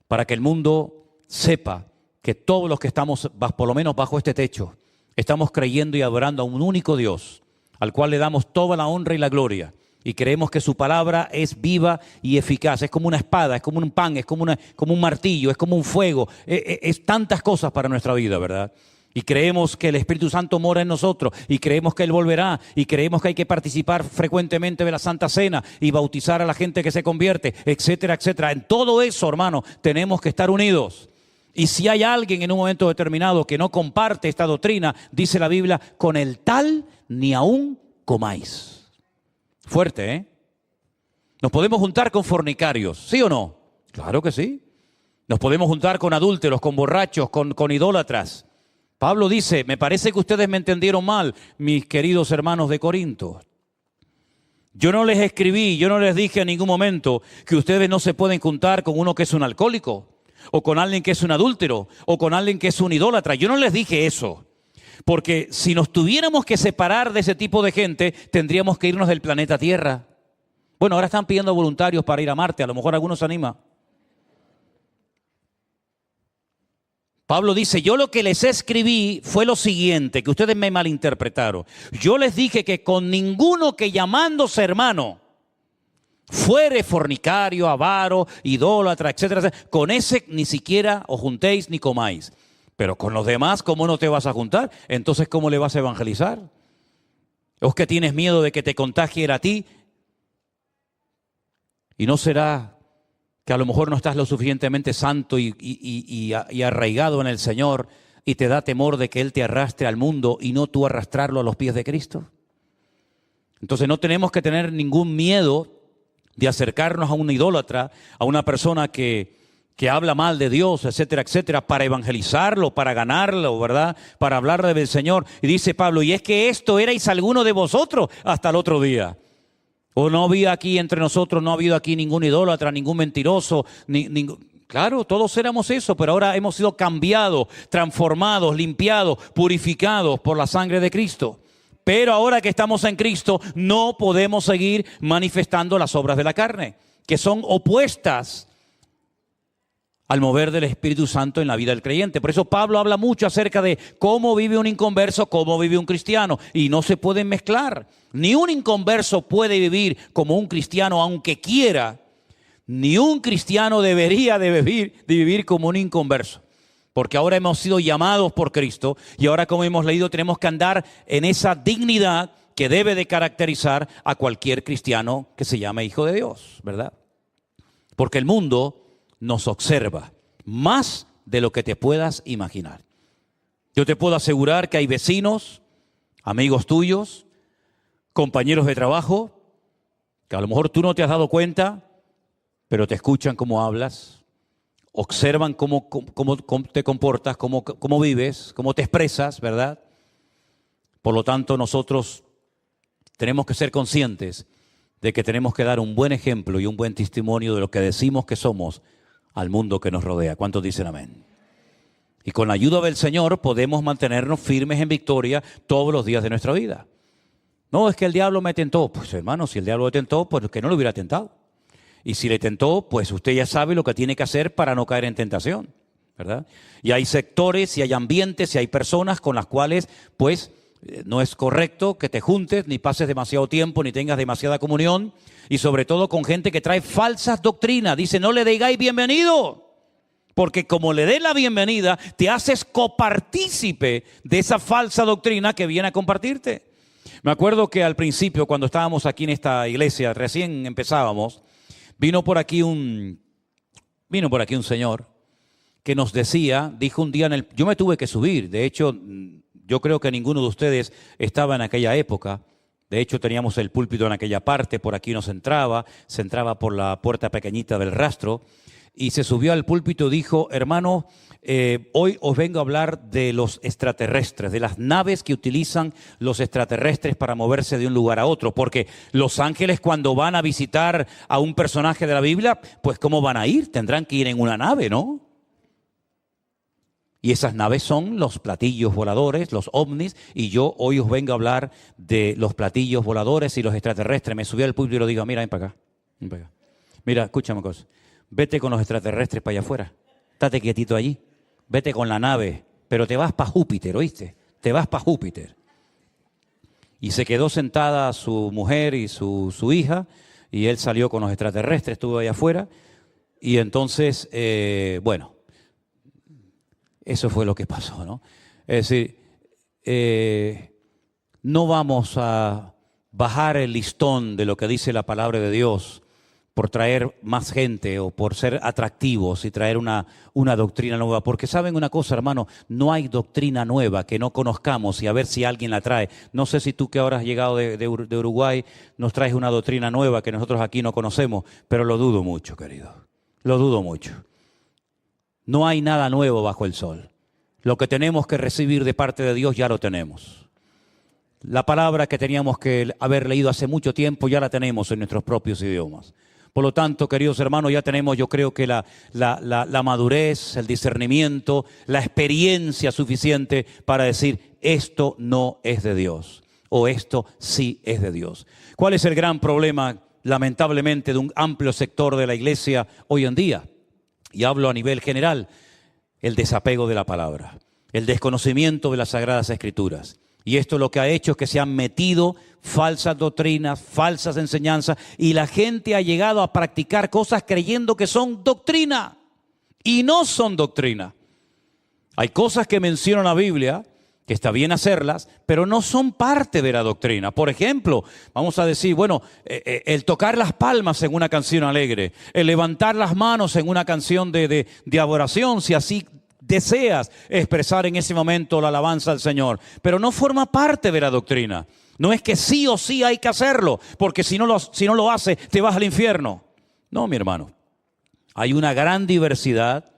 para que el mundo sepa que todos los que estamos, por lo menos bajo este techo, estamos creyendo y adorando a un único Dios, al cual le damos toda la honra y la gloria, y creemos que su palabra es viva y eficaz. Es como una espada, es como un pan, es como un martillo, es como un fuego, es tantas cosas para nuestra vida, ¿verdad? Y creemos que el Espíritu Santo mora en nosotros, y creemos que Él volverá, y creemos que hay que participar frecuentemente de la Santa Cena y bautizar a la gente que se convierte, etcétera, etcétera. En todo eso, hermano, tenemos que estar unidos. Y si hay alguien en un momento determinado que no comparte esta doctrina, dice la Biblia, con el tal ni aún comáis. Fuerte, ¿eh? ¿Nos podemos juntar con fornicarios? ¿Sí o no? Claro que sí. Nos podemos juntar con adúlteros, con borrachos, con idólatras. Pablo dice, me parece que ustedes me entendieron mal, mis queridos hermanos de Corinto. Yo no les escribí, yo no les dije en ningún momento que ustedes no se pueden juntar con uno que es un alcohólico, o con alguien que es un adúltero, o con alguien que es un idólatra. Yo no les dije eso, porque si nos tuviéramos que separar de ese tipo de gente, tendríamos que irnos del planeta Tierra. Bueno, ahora están pidiendo voluntarios para ir a Marte, a lo mejor algunos se anima. Pablo dice, yo lo que les escribí fue lo siguiente, que ustedes me malinterpretaron. Yo les dije que con ninguno que llamándose hermano fuere fornicario, avaro, idólatra, etcétera, etcétera, con ese ni siquiera os juntéis ni comáis. Pero con los demás, ¿cómo no te vas a juntar? Entonces, ¿cómo le vas a evangelizar? ¿O es que tienes miedo de que te contagie a ti? ¿Y no será que a lo mejor no estás lo suficientemente santo y arraigado en el Señor y te da temor de que Él te arrastre al mundo y no tú arrastrarlo a los pies de Cristo? Entonces no tenemos que tener ningún miedo de acercarnos a un idólatra, a una persona que habla mal de Dios, etcétera, etcétera, para evangelizarlo, para ganarlo, ¿verdad? Para hablarle del Señor. Y dice Pablo, y es que esto erais alguno de vosotros hasta el otro día. O no había aquí entre nosotros, no ha habido aquí ningún idólatra, ningún mentiroso, Claro, todos éramos eso, pero ahora hemos sido cambiados, transformados, limpiados, purificados por la sangre de Cristo. Pero ahora que estamos en Cristo, no podemos seguir manifestando las obras de la carne, que son opuestas al mover del Espíritu Santo en la vida del creyente. Por eso Pablo habla mucho acerca de cómo vive un inconverso, cómo vive un cristiano, y no se pueden mezclar. Ni un inconverso puede vivir como un cristiano aunque quiera, ni un cristiano debería de vivir como un inconverso. Porque ahora hemos sido llamados por Cristo y ahora, como hemos leído, tenemos que andar en esa dignidad que debe de caracterizar a cualquier cristiano que se llame hijo de Dios, ¿verdad? Porque el mundo nos observa más de lo que te puedas imaginar. Yo te puedo asegurar que hay vecinos, amigos tuyos, compañeros de trabajo, que a lo mejor tú no te has dado cuenta, pero te escuchan cómo hablas, observan cómo te comportas, cómo vives, cómo te expresas, ¿verdad? Por lo tanto, nosotros tenemos que ser conscientes de que tenemos que dar un buen ejemplo y un buen testimonio de lo que decimos que somos al mundo que nos rodea. ¿Cuántos dicen amén? Y con la ayuda del Señor podemos mantenernos firmes en victoria todos los días de nuestra vida. No, es que el diablo me tentó. Pues hermano, si el diablo le tentó, pues que no lo hubiera tentado. Y si le tentó, pues usted ya sabe lo que tiene que hacer para no caer en tentación, ¿verdad? Y hay sectores, y hay ambientes, y hay personas con las cuales, pues, no es correcto que te juntes, ni pases demasiado tiempo, ni tengas demasiada comunión, y sobre todo con gente que trae falsas doctrinas. Dice, no le digáis bienvenido, porque como le des la bienvenida, te haces copartícipe de esa falsa doctrina que viene a compartirte. Me acuerdo que al principio, cuando estábamos aquí en esta iglesia, recién empezábamos, vino por aquí un señor que nos decía, dijo un día yo me tuve que subir, de hecho, yo creo que ninguno de ustedes estaba en aquella época. De hecho, teníamos el púlpito en aquella parte, por aquí se entraba por la puerta pequeñita del rastro, y se subió al púlpito y dijo, hermano, hoy os vengo a hablar de los extraterrestres, de las naves que utilizan los extraterrestres para moverse de un lugar a otro, porque los ángeles cuando van a visitar a un personaje de la Biblia, pues ¿cómo van a ir? Tendrán que ir en una nave, ¿no? Y esas naves son los platillos voladores, los ovnis, y yo hoy os vengo a hablar de los platillos voladores y los extraterrestres. Me subí al púlpito y le digo, mira, ven para acá, ven para acá. Mira, escúchame una cosa, vete con los extraterrestres para allá afuera, estate quietito allí, vete con la nave, pero te vas para Júpiter, ¿oíste? Te vas para Júpiter. Y se quedó sentada su mujer y su hija, y él salió con los extraterrestres, estuvo allá afuera, y entonces, bueno, eso fue lo que pasó, ¿no? Es decir, no vamos a bajar el listón de lo que dice la palabra de Dios por traer más gente o por ser atractivos y traer una doctrina nueva. Porque saben una cosa, hermano, no hay doctrina nueva que no conozcamos y a ver si alguien la trae. No sé si tú que ahora has llegado de Uruguay nos traes una doctrina nueva que nosotros aquí no conocemos, pero lo dudo mucho, querido. Lo dudo mucho. No hay nada nuevo bajo el sol. Lo que tenemos que recibir de parte de Dios ya lo tenemos. La palabra que teníamos que haber leído hace mucho tiempo ya la tenemos en nuestros propios idiomas. Por lo tanto, queridos hermanos, ya tenemos, yo creo que la madurez, el discernimiento, la experiencia suficiente para decir esto no es de Dios o esto sí es de Dios. ¿Cuál es el gran problema, lamentablemente, de un amplio sector de la iglesia hoy en día? Y hablo a nivel general. el desapego de la palabra, el desconocimiento de las Sagradas Escrituras. Y esto lo que ha hecho es que se han metido falsas doctrinas, falsas enseñanzas, y la gente ha llegado a practicar cosas creyendo que son doctrina, y no son doctrina. Hay cosas que menciona la Biblia, que está bien hacerlas, pero no son parte de la doctrina. Por ejemplo, vamos a decir, bueno, el tocar las palmas en una canción alegre, el levantar las manos en una canción de adoración, si así deseas expresar en ese momento la alabanza al Señor, pero no forma parte de la doctrina. No es que sí o sí hay que hacerlo, porque si no lo haces, te vas al infierno. No, mi hermano. Hay una gran diversidad,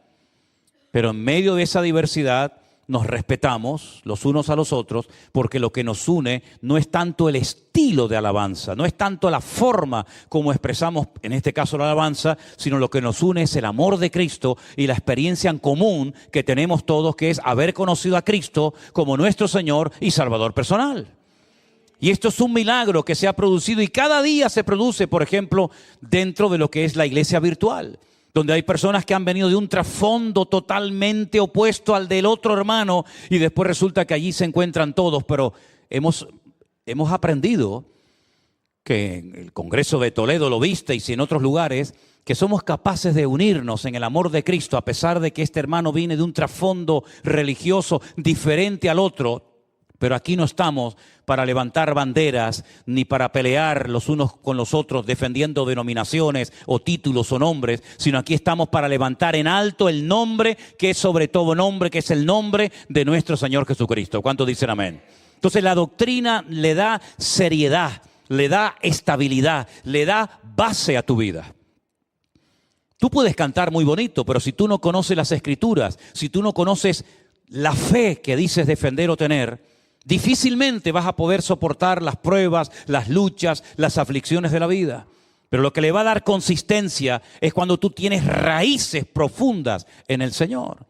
pero en medio de esa diversidad nos respetamos los unos a los otros, porque lo que nos une no es tanto el estilo de alabanza, no es tanto la forma como expresamos, en este caso la alabanza, sino lo que nos une es el amor de Cristo y la experiencia en común que tenemos todos, que es haber conocido a Cristo como nuestro Señor y Salvador personal. Y esto es un milagro que se ha producido y cada día se produce, por ejemplo, dentro de lo que es la iglesia virtual, donde hay personas que han venido de un trasfondo totalmente opuesto al del otro hermano y después resulta que allí se encuentran todos, pero hemos aprendido que en el Congreso de Toledo lo visteis y en otros lugares, que somos capaces de unirnos en el amor de Cristo a pesar de que este hermano viene de un trasfondo religioso diferente al otro. Pero aquí no estamos para levantar banderas ni para pelear los unos con los otros defendiendo denominaciones o títulos o nombres, sino aquí estamos para levantar en alto el nombre que es sobre todo nombre, que es el nombre de nuestro Señor Jesucristo. ¿Cuántos dicen amén? Entonces la doctrina le da seriedad, le da estabilidad, le da base a tu vida. Tú puedes cantar muy bonito, pero si tú no conoces las Escrituras, si tú no conoces la fe que dices defender o tener, difícilmente vas a poder soportar las pruebas, las luchas, las aflicciones de la vida. Pero lo que le va a dar consistencia es cuando tú tienes raíces profundas en el Señor.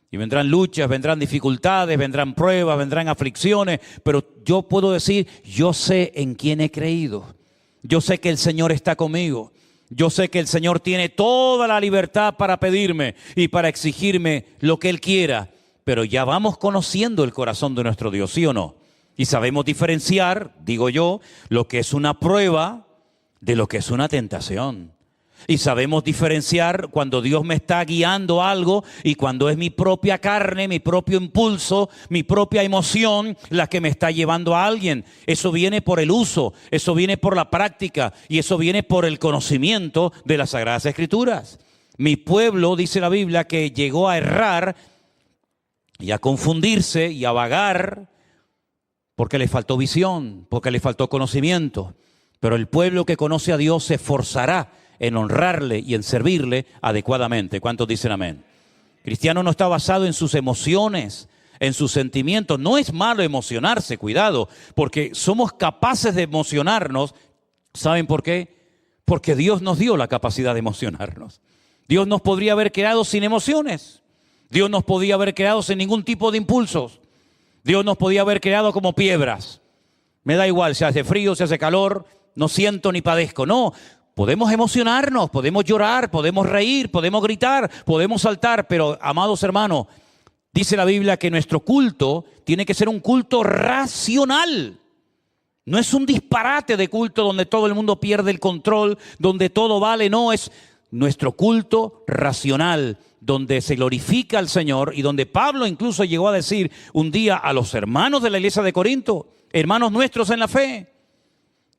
Y vendrán luchas, vendrán dificultades, vendrán pruebas, vendrán aflicciones, pero yo puedo decir, yo sé en quién he creído. Yo sé que el Señor está conmigo. Yo sé que el Señor tiene toda la libertad para pedirme y para exigirme lo que Él quiera. Pero ya vamos conociendo el corazón de nuestro Dios, ¿sí o no? Y sabemos diferenciar, digo yo, lo que es una prueba de lo que es una tentación. Y sabemos diferenciar cuando Dios me está guiando a algo y cuando es mi propia carne, mi propio impulso, mi propia emoción la que me está llevando a alguien. Eso viene por el uso, eso viene por la práctica y eso viene por el conocimiento de las Sagradas Escrituras. Mi pueblo, dice la Biblia, que llegó a errar y a confundirse y a vagar porque le faltó visión, porque le faltó conocimiento. Pero el pueblo que conoce a Dios se esforzará en honrarle y en servirle adecuadamente. ¿Cuántos dicen amén? Cristiano no está basado en sus emociones, en sus sentimientos. No es malo emocionarse, cuidado, porque somos capaces de emocionarnos. ¿Saben por qué? Porque Dios nos dio la capacidad de emocionarnos. Dios nos podría haber creado sin emociones. Dios nos podía haber creado sin ningún tipo de impulsos. Dios nos podía haber creado como piedras. Me da igual si hace frío, si hace calor, no siento ni padezco. No, podemos emocionarnos, podemos llorar, podemos reír, podemos gritar, podemos saltar. Pero, amados hermanos, dice la Biblia que nuestro culto tiene que ser un culto racional. No es un disparate de culto donde todo el mundo pierde el control, donde todo vale. No, es nuestro culto racional, donde se glorifica al Señor y donde Pablo incluso llegó a decir un día a los hermanos de la iglesia de Corinto, hermanos nuestros en la fe,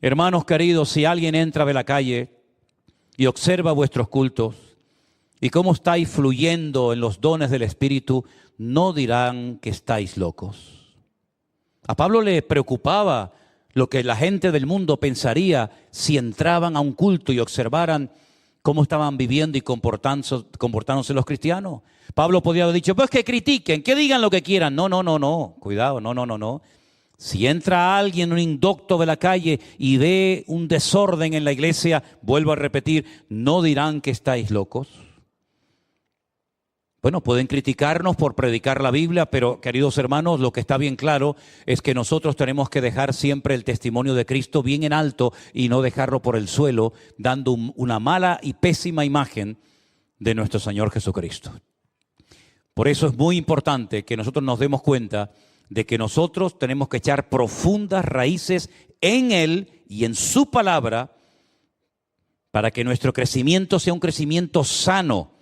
hermanos queridos, si alguien entra de la calle y observa vuestros cultos y cómo estáis fluyendo en los dones del Espíritu, no dirán que estáis locos. A Pablo le preocupaba lo que la gente del mundo pensaría si entraban a un culto y observaran cómo estaban viviendo y comportándose los cristianos. Pablo podía haber dicho, pues que critiquen, que digan lo que quieran. No, cuidado, no. Si entra alguien, un indocto de la calle y ve un desorden en la iglesia, vuelvo a repetir, no dirán que estáis locos. Bueno, pueden criticarnos por predicar la Biblia, pero queridos hermanos, lo que está bien claro es que nosotros tenemos que dejar siempre el testimonio de Cristo bien en alto y no dejarlo por el suelo, dando una mala y pésima imagen de nuestro Señor Jesucristo. Por eso es muy importante que nosotros nos demos cuenta de que nosotros tenemos que echar profundas raíces en Él y en su palabra para que nuestro crecimiento sea un crecimiento sano,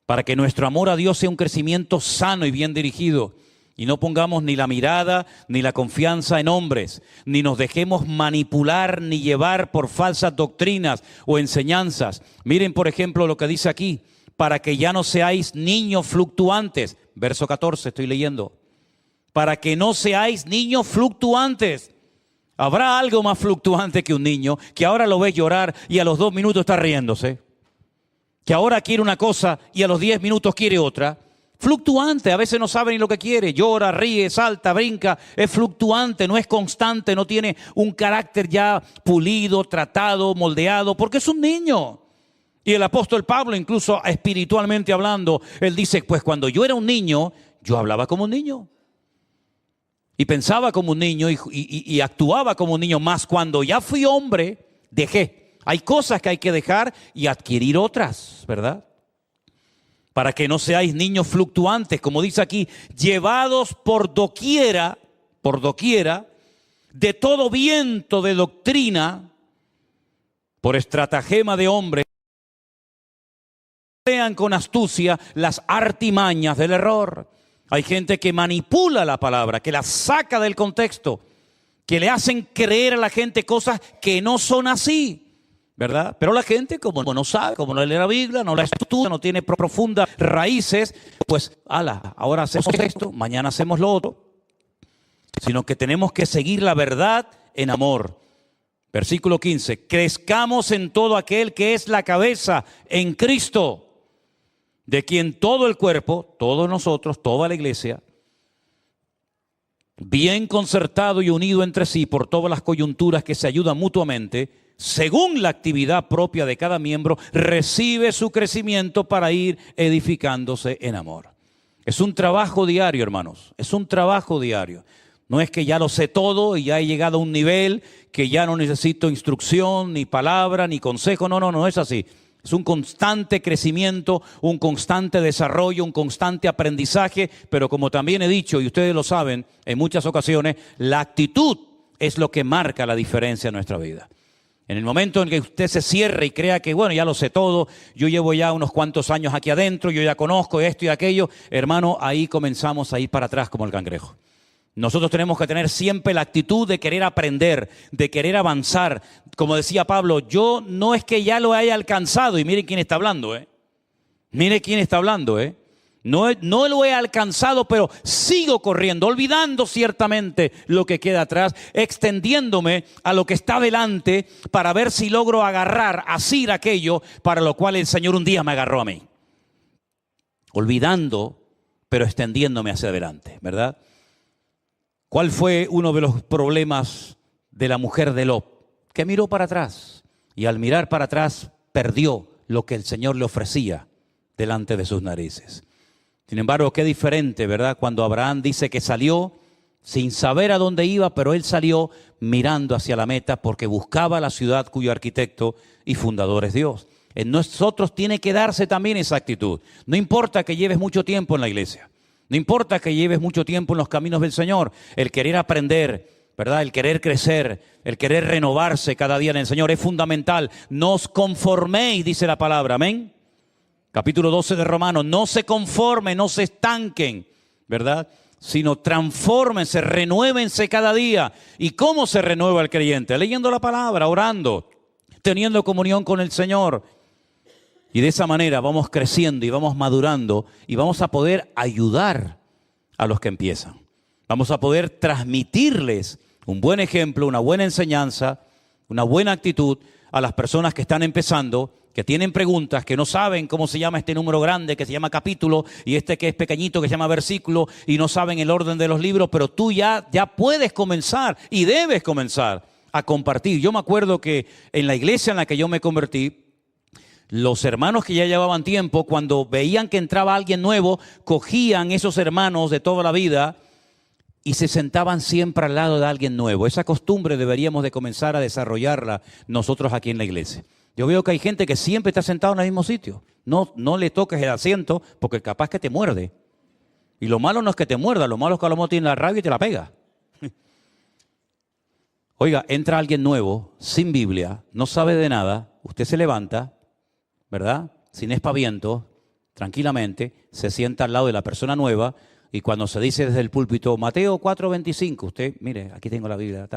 para que nuestro amor a Dios sea un crecimiento sano y bien dirigido. Y no pongamos ni la mirada ni la confianza en hombres, ni nos dejemos manipular ni llevar por falsas doctrinas o enseñanzas. Miren, por ejemplo, lo que dice aquí, para que ya no seáis niños fluctuantes. Verso 14, estoy leyendo. Para que no seáis niños fluctuantes. ¿Habrá algo más fluctuante que un niño que ahora lo ves llorar y a los 2 minutos está riéndose? Que ahora quiere una cosa y a los 10 minutos quiere otra. Fluctuante, a veces no sabe ni lo que quiere, llora, ríe, salta, brinca, es fluctuante, no es constante, no tiene un carácter ya pulido, tratado, moldeado, porque es un niño. Y el apóstol Pablo, incluso espiritualmente hablando, él dice, pues cuando yo era un niño, yo hablaba como un niño. Y pensaba como un niño y actuaba como un niño, más cuando ya fui hombre, dejé. Hay cosas que hay que dejar y adquirir otras, ¿verdad? Para que no seáis niños fluctuantes, como dice aquí, llevados por doquiera, de todo viento de doctrina, por estratagema de hombres, vean con astucia las artimañas del error. Hay gente que manipula la palabra, que la saca del contexto, que le hacen creer a la gente cosas que no son así. ¿Verdad? Pero la gente, como no sabe, como no lee la Biblia, no la estudia, no tiene profundas raíces, pues, ahora hacemos esto, mañana hacemos lo otro. Sino que tenemos que seguir la verdad en amor. Versículo 15, crezcamos en todo aquel que es la cabeza, en Cristo, de quien todo el cuerpo, todos nosotros, toda la iglesia, bien concertado y unido entre sí por todas las coyunturas que se ayudan mutuamente, según la actividad propia de cada miembro, recibe su crecimiento para ir edificándose en amor. Es un trabajo diario, hermanos, es un trabajo diario. No es que ya lo sé todo y ya he llegado a un nivel que ya no necesito instrucción, ni palabra, ni consejo. No es así. Es un constante crecimiento, un constante desarrollo, un constante aprendizaje, pero como también he dicho, y ustedes lo saben en muchas ocasiones, la actitud es lo que marca la diferencia en nuestra vida. En el momento en que usted se cierre y crea que, bueno, ya lo sé todo, yo llevo ya unos cuantos años aquí adentro, yo ya conozco esto y aquello, hermano, ahí comenzamos a ir para atrás como el cangrejo. Nosotros tenemos que tener siempre la actitud de querer aprender, de querer avanzar. Como decía Pablo, yo no es que ya lo haya alcanzado, y miren quién está hablando, Mire quién está hablando, No lo he alcanzado, pero sigo corriendo, olvidando ciertamente lo que queda atrás, extendiéndome a lo que está delante para ver si logro agarrar, asir aquello para lo cual el Señor un día me agarró a mí. Olvidando, pero extendiéndome hacia adelante, ¿verdad? ¿Cuál fue uno de los problemas de la mujer de Lot? Que miró para atrás y al mirar para atrás perdió lo que el Señor le ofrecía delante de sus narices. Sin embargo, qué diferente, ¿verdad? Cuando Abraham dice que salió sin saber a dónde iba, pero él salió mirando hacia la meta porque buscaba la ciudad cuyo arquitecto y fundador es Dios. En nosotros tiene que darse también esa actitud. No importa que lleves mucho tiempo en la iglesia, no importa que lleves mucho tiempo en los caminos del Señor, el querer aprender, ¿verdad? El querer crecer, el querer renovarse cada día en el Señor es fundamental. No os conforméis, dice la palabra, amén. Capítulo 12 de Romanos, no se conformen, no se estanquen, ¿verdad? Sino transfórmense, renuévense cada día. ¿Y cómo se renueva el creyente? Leyendo la palabra, orando, teniendo comunión con el Señor. Y de esa manera vamos creciendo y vamos madurando y vamos a poder ayudar a los que empiezan. Vamos a poder transmitirles un buen ejemplo, una buena enseñanza, una buena actitud a las personas que están empezando, que tienen preguntas, que no saben cómo se llama este número grande, que se llama capítulo, y este que es pequeñito, que se llama versículo, y no saben el orden de los libros, pero tú ya puedes comenzar y debes comenzar a compartir. Yo me acuerdo que en la iglesia en la que yo me convertí, los hermanos que ya llevaban tiempo, cuando veían que entraba alguien nuevo, cogían esos hermanos de toda la vida y se sentaban siempre al lado de alguien nuevo. Esa costumbre deberíamos de comenzar a desarrollarla nosotros aquí en la iglesia. Yo veo que hay gente que siempre está sentado en el mismo sitio. No le toques el asiento porque capaz que te muerde. Y lo malo no es que te muerda, lo malo es que a lo mejor tiene la rabia y te la pega. Oiga, entra alguien nuevo, sin Biblia, no sabe de nada, usted se levanta, ¿verdad? Sin espaviento, tranquilamente, se sienta al lado de la persona nueva y cuando se dice desde el púlpito, Mateo 4:25, usted, mire, aquí tengo la Biblia,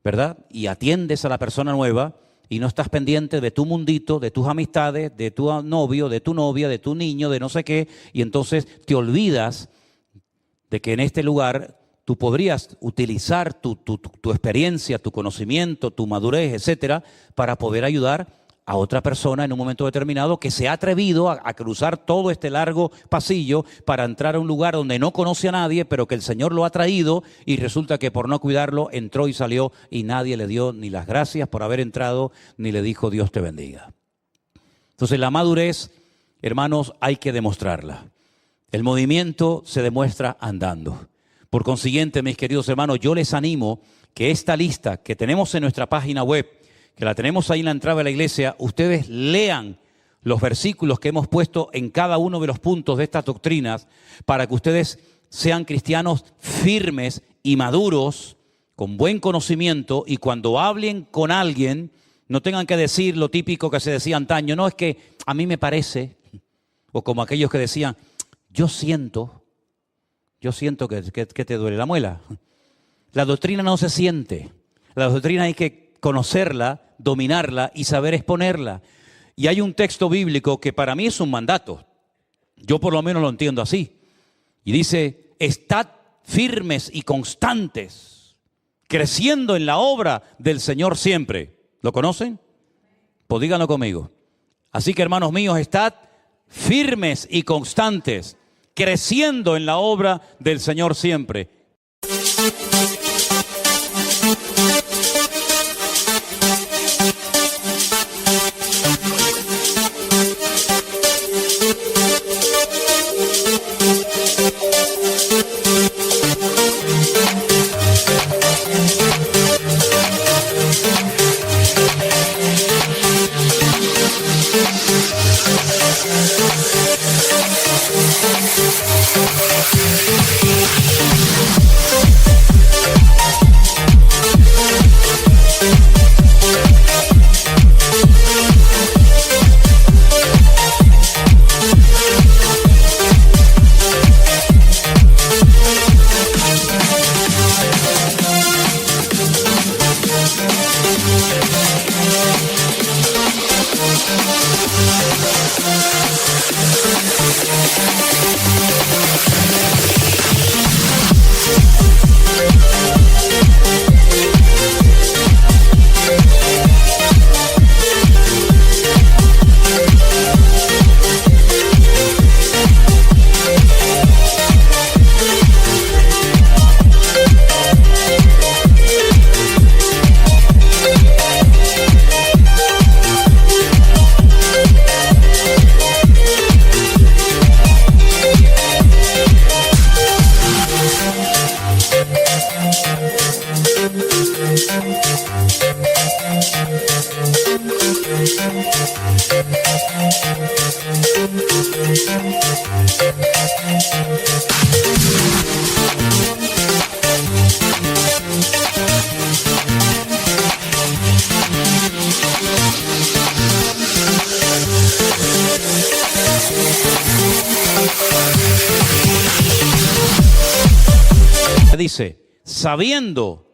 ¿verdad? Y atiendes a la persona nueva y no estás pendiente de tu mundito, de tus amistades, de tu novio, de tu novia, de tu niño, de no sé qué, y entonces te olvidas de que en este lugar tú podrías utilizar tu experiencia, tu conocimiento, tu madurez, etcétera, para poder ayudar a otra persona en un momento determinado que se ha atrevido a cruzar todo este largo pasillo para entrar a un lugar donde no conoce a nadie, pero que el Señor lo ha traído y resulta que por no cuidarlo entró y salió y nadie le dio ni las gracias por haber entrado ni le dijo Dios te bendiga. Entonces la madurez, hermanos, hay que demostrarla. El movimiento se demuestra andando. Por consiguiente, mis queridos hermanos, yo les animo que esta lista que tenemos en nuestra página web, que la tenemos ahí en la entrada de la iglesia, ustedes lean los versículos que hemos puesto en cada uno de los puntos de estas doctrinas para que ustedes sean cristianos firmes y maduros, con buen conocimiento, y cuando hablen con alguien no tengan que decir lo típico que se decía antaño, no es que a mí me parece, o como aquellos que decían, yo siento que te duele la muela. La doctrina no se siente, la doctrina hay que conocerla, dominarla y saber exponerla. Y hay un texto bíblico que para mí es un mandato. Yo por lo menos lo entiendo así. Y dice, estad firmes y constantes, creciendo en la obra del Señor siempre. ¿Lo conocen? Pues díganlo conmigo. Así que, hermanos míos, estad firmes y constantes, creciendo en la obra del Señor siempre. Dice, sabiendo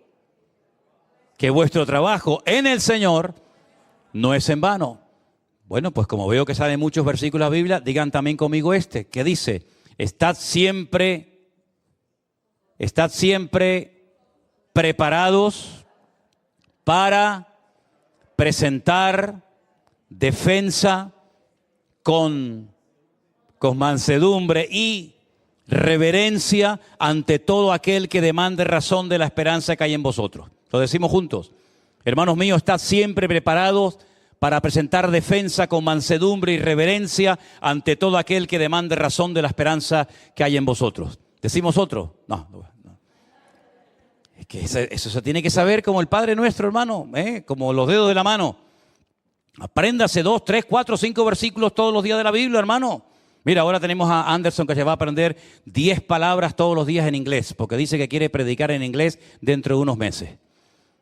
que vuestro trabajo en el Señor no es en vano. Bueno, pues como veo que salen muchos versículos de la Biblia, digan también conmigo este, que dice, estad siempre preparados para presentar defensa con mansedumbre y reverencia ante todo aquel que demande razón de la esperanza que hay en vosotros. Lo decimos juntos. Hermanos míos, estad siempre preparados para presentar defensa con mansedumbre y reverencia ante todo aquel que demande razón de la esperanza que hay en vosotros. ¿Decimos otro? No. Es que eso se tiene que saber como el Padre Nuestro, hermano, como los dedos de la mano. Apréndase 2, 3, 4, 5 versículos todos los días de la Biblia, hermano. Mira, ahora tenemos a Anderson que se va a aprender 10 palabras todos los días en inglés, porque dice que quiere predicar en inglés dentro de unos meses.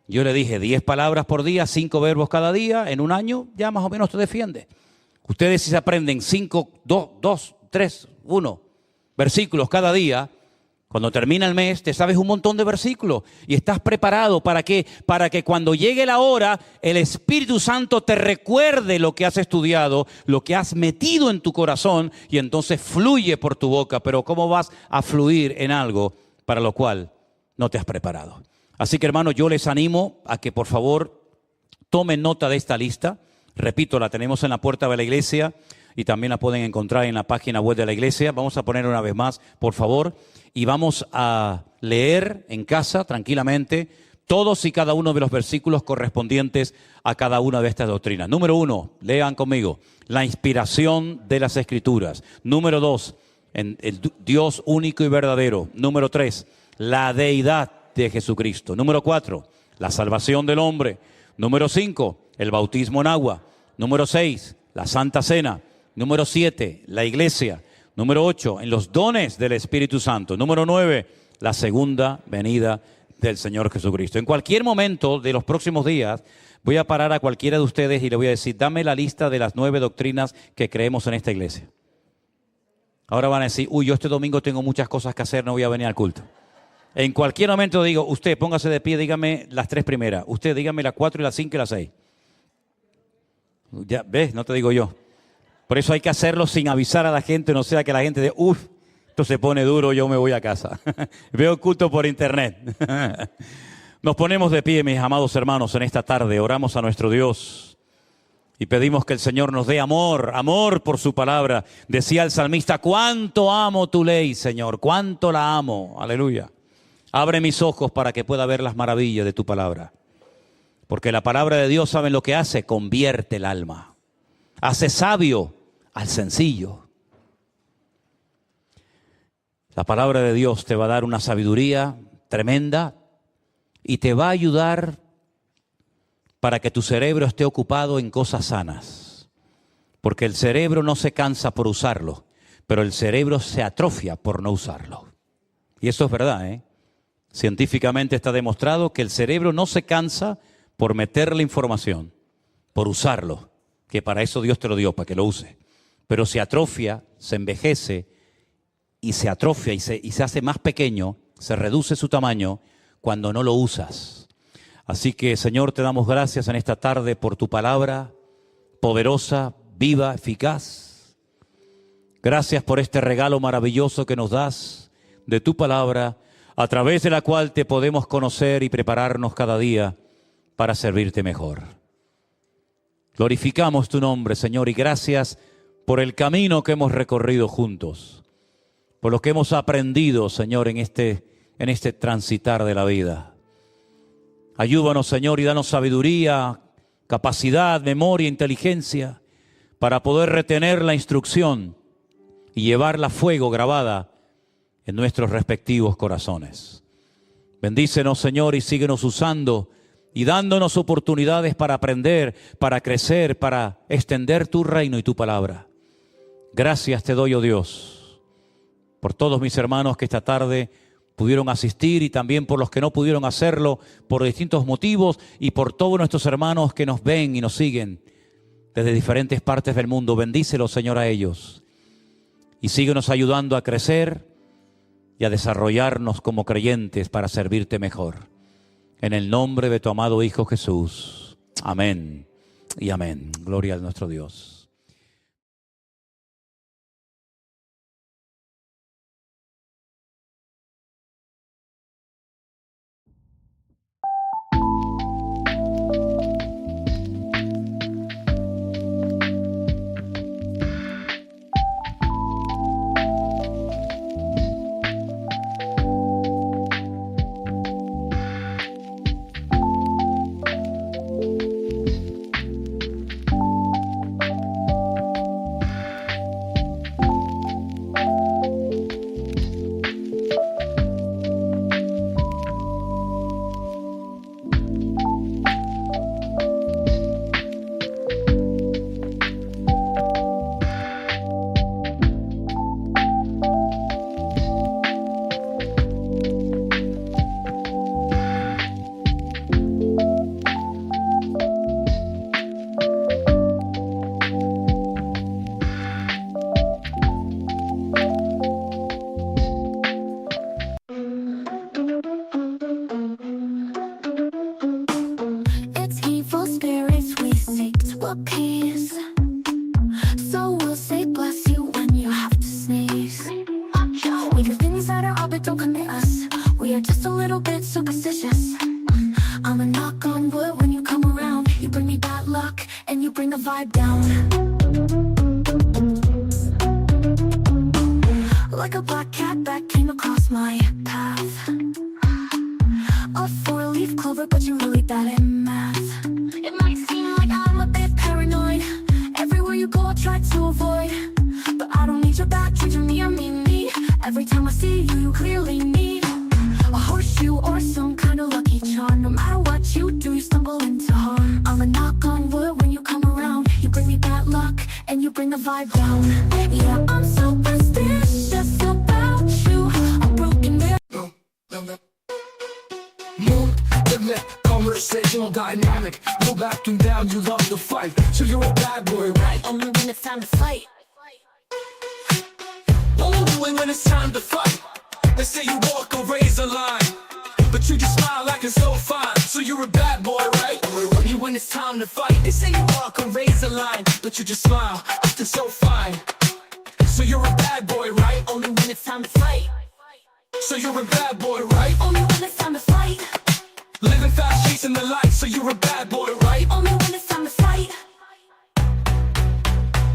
Yo le dije 10 palabras por día, 5 verbos cada día, en un año ya más o menos te defiende. Ustedes si se aprenden 5, 2, 3, 1 versículos cada día, cuando termina el mes te sabes un montón de versículos y estás preparado ¿para qué? Para que cuando llegue la hora el Espíritu Santo te recuerde lo que has estudiado, lo que has metido en tu corazón y entonces fluye por tu boca. Pero ¿cómo vas a fluir en algo para lo cual no te has preparado? Así que hermanos, yo les animo a que por favor tomen nota de esta lista. Repito, la tenemos en la puerta de la iglesia y también la pueden encontrar en la página web de la iglesia. Vamos a poner una vez más, por favor, y vamos a leer en casa tranquilamente todos y cada uno de los versículos correspondientes a cada una de estas doctrinas. Número 1, lean conmigo, la inspiración de las Escrituras. Número 2, el Dios único y verdadero. Número 3, la deidad de Jesucristo. Número 4, la salvación del hombre. Número 5, el bautismo en agua. Número 6, la Santa Cena. Número 7, la iglesia. Número 8, en los dones del Espíritu Santo. Número 9, la segunda venida del Señor Jesucristo. En cualquier momento de los próximos días voy a parar a cualquiera de ustedes y le voy a decir, dame la lista de las 9 doctrinas que creemos en esta iglesia. Ahora van a decir, uy, yo este domingo tengo muchas cosas que hacer, no voy a venir al culto. En cualquier momento digo, usted póngase de pie, dígame las 3 primeras. Usted dígame las 4 y las 5 y las 6. Ya, ¿ves? No te digo yo. Por eso hay que hacerlo sin avisar a la gente, no sea que la gente diga, uff, esto se pone duro, yo me voy a casa. Veo culto por internet. Nos ponemos de pie, mis amados hermanos, en esta tarde. Oramos a nuestro Dios y pedimos que el Señor nos dé amor, amor por su palabra. Decía el salmista, cuánto amo tu ley, Señor, cuánto la amo. Aleluya. Abre mis ojos para que pueda ver las maravillas de tu palabra. Porque la palabra de Dios, ¿saben lo que hace? Convierte el alma. Hace sabio al sencillo. La palabra de Dios te va a dar una sabiduría tremenda y te va a ayudar para que tu cerebro esté ocupado en cosas sanas. Porque el cerebro no se cansa por usarlo, pero el cerebro se atrofia por no usarlo. Y eso es verdad, ¿eh? Científicamente está demostrado que el cerebro no se cansa por meterle información, por usarlo, que para eso Dios te lo dio, para que lo use. Pero se atrofia, se envejece y se atrofia y se hace más pequeño, se reduce su tamaño cuando no lo usas. Así que, Señor, te damos gracias en esta tarde por tu palabra poderosa, viva, eficaz. Gracias por este regalo maravilloso que nos das de tu palabra, a través de la cual te podemos conocer y prepararnos cada día para servirte mejor. Glorificamos tu nombre, Señor, y gracias por el camino que hemos recorrido juntos, por lo que hemos aprendido, Señor, en este transitar de la vida. Ayúdanos, Señor, y danos sabiduría, capacidad, memoria, inteligencia, para poder retener la instrucción y llevarla a fuego grabada en nuestros respectivos corazones. Bendícenos, Señor, y síguenos usando y dándonos oportunidades para aprender, para crecer, para extender tu reino y tu palabra. Gracias te doy, oh Dios, por todos mis hermanos que esta tarde pudieron asistir y también por los que no pudieron hacerlo por distintos motivos y por todos nuestros hermanos que nos ven y nos siguen desde diferentes partes del mundo. Bendícelos, Señor, a ellos y síguenos ayudando a crecer y a desarrollarnos como creyentes para servirte mejor. En el nombre de tu amado Hijo Jesús. Amén y amén. Gloria a nuestro Dios. cross my path. A four-leaf clover, but you're really bad at math. It might seem like I'm a bit paranoid. Everywhere you go I try to avoid, but I don't need your back, treat me or me. Every time I see you, you clearly need a horseshoe or some kind of lucky charm. No matter what you do, you stumble into harm. I'm a knock on wood when you come around. You bring me bad luck, and you bring the vibe down. Yeah, I'm superstitious about you. I'm broken there. Moon, limit, conversational dynamic. No backing down, you love the fight. So you're a bad boy, right? Only when it's time to fight. Only when it's time to fight. They say you walk a razor line, but you just smile like it's so fine. So you're a bad boy, right? Only when it's time to fight. They say you walk a razor line, but you just smile like it's so fine. So you're a bad boy, right? Only when it's time to fight. So you're a bad boy, right? Only when it's time to fight. Living fast, chasing the light. So you're a bad boy, right? Only when it's time to fight.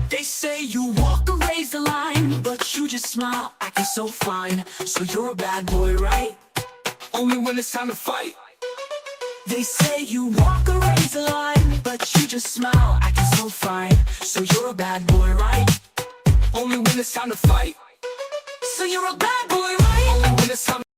They say you walk a razor line, but you just smile, acting so fine. So you're a bad boy, right? Only when it's time to fight. They say you walk a razor line, but you just smile, acting so fine. So you're a bad boy, right? Only when it's time to fight. So you're a bad boy, right? Only when it's time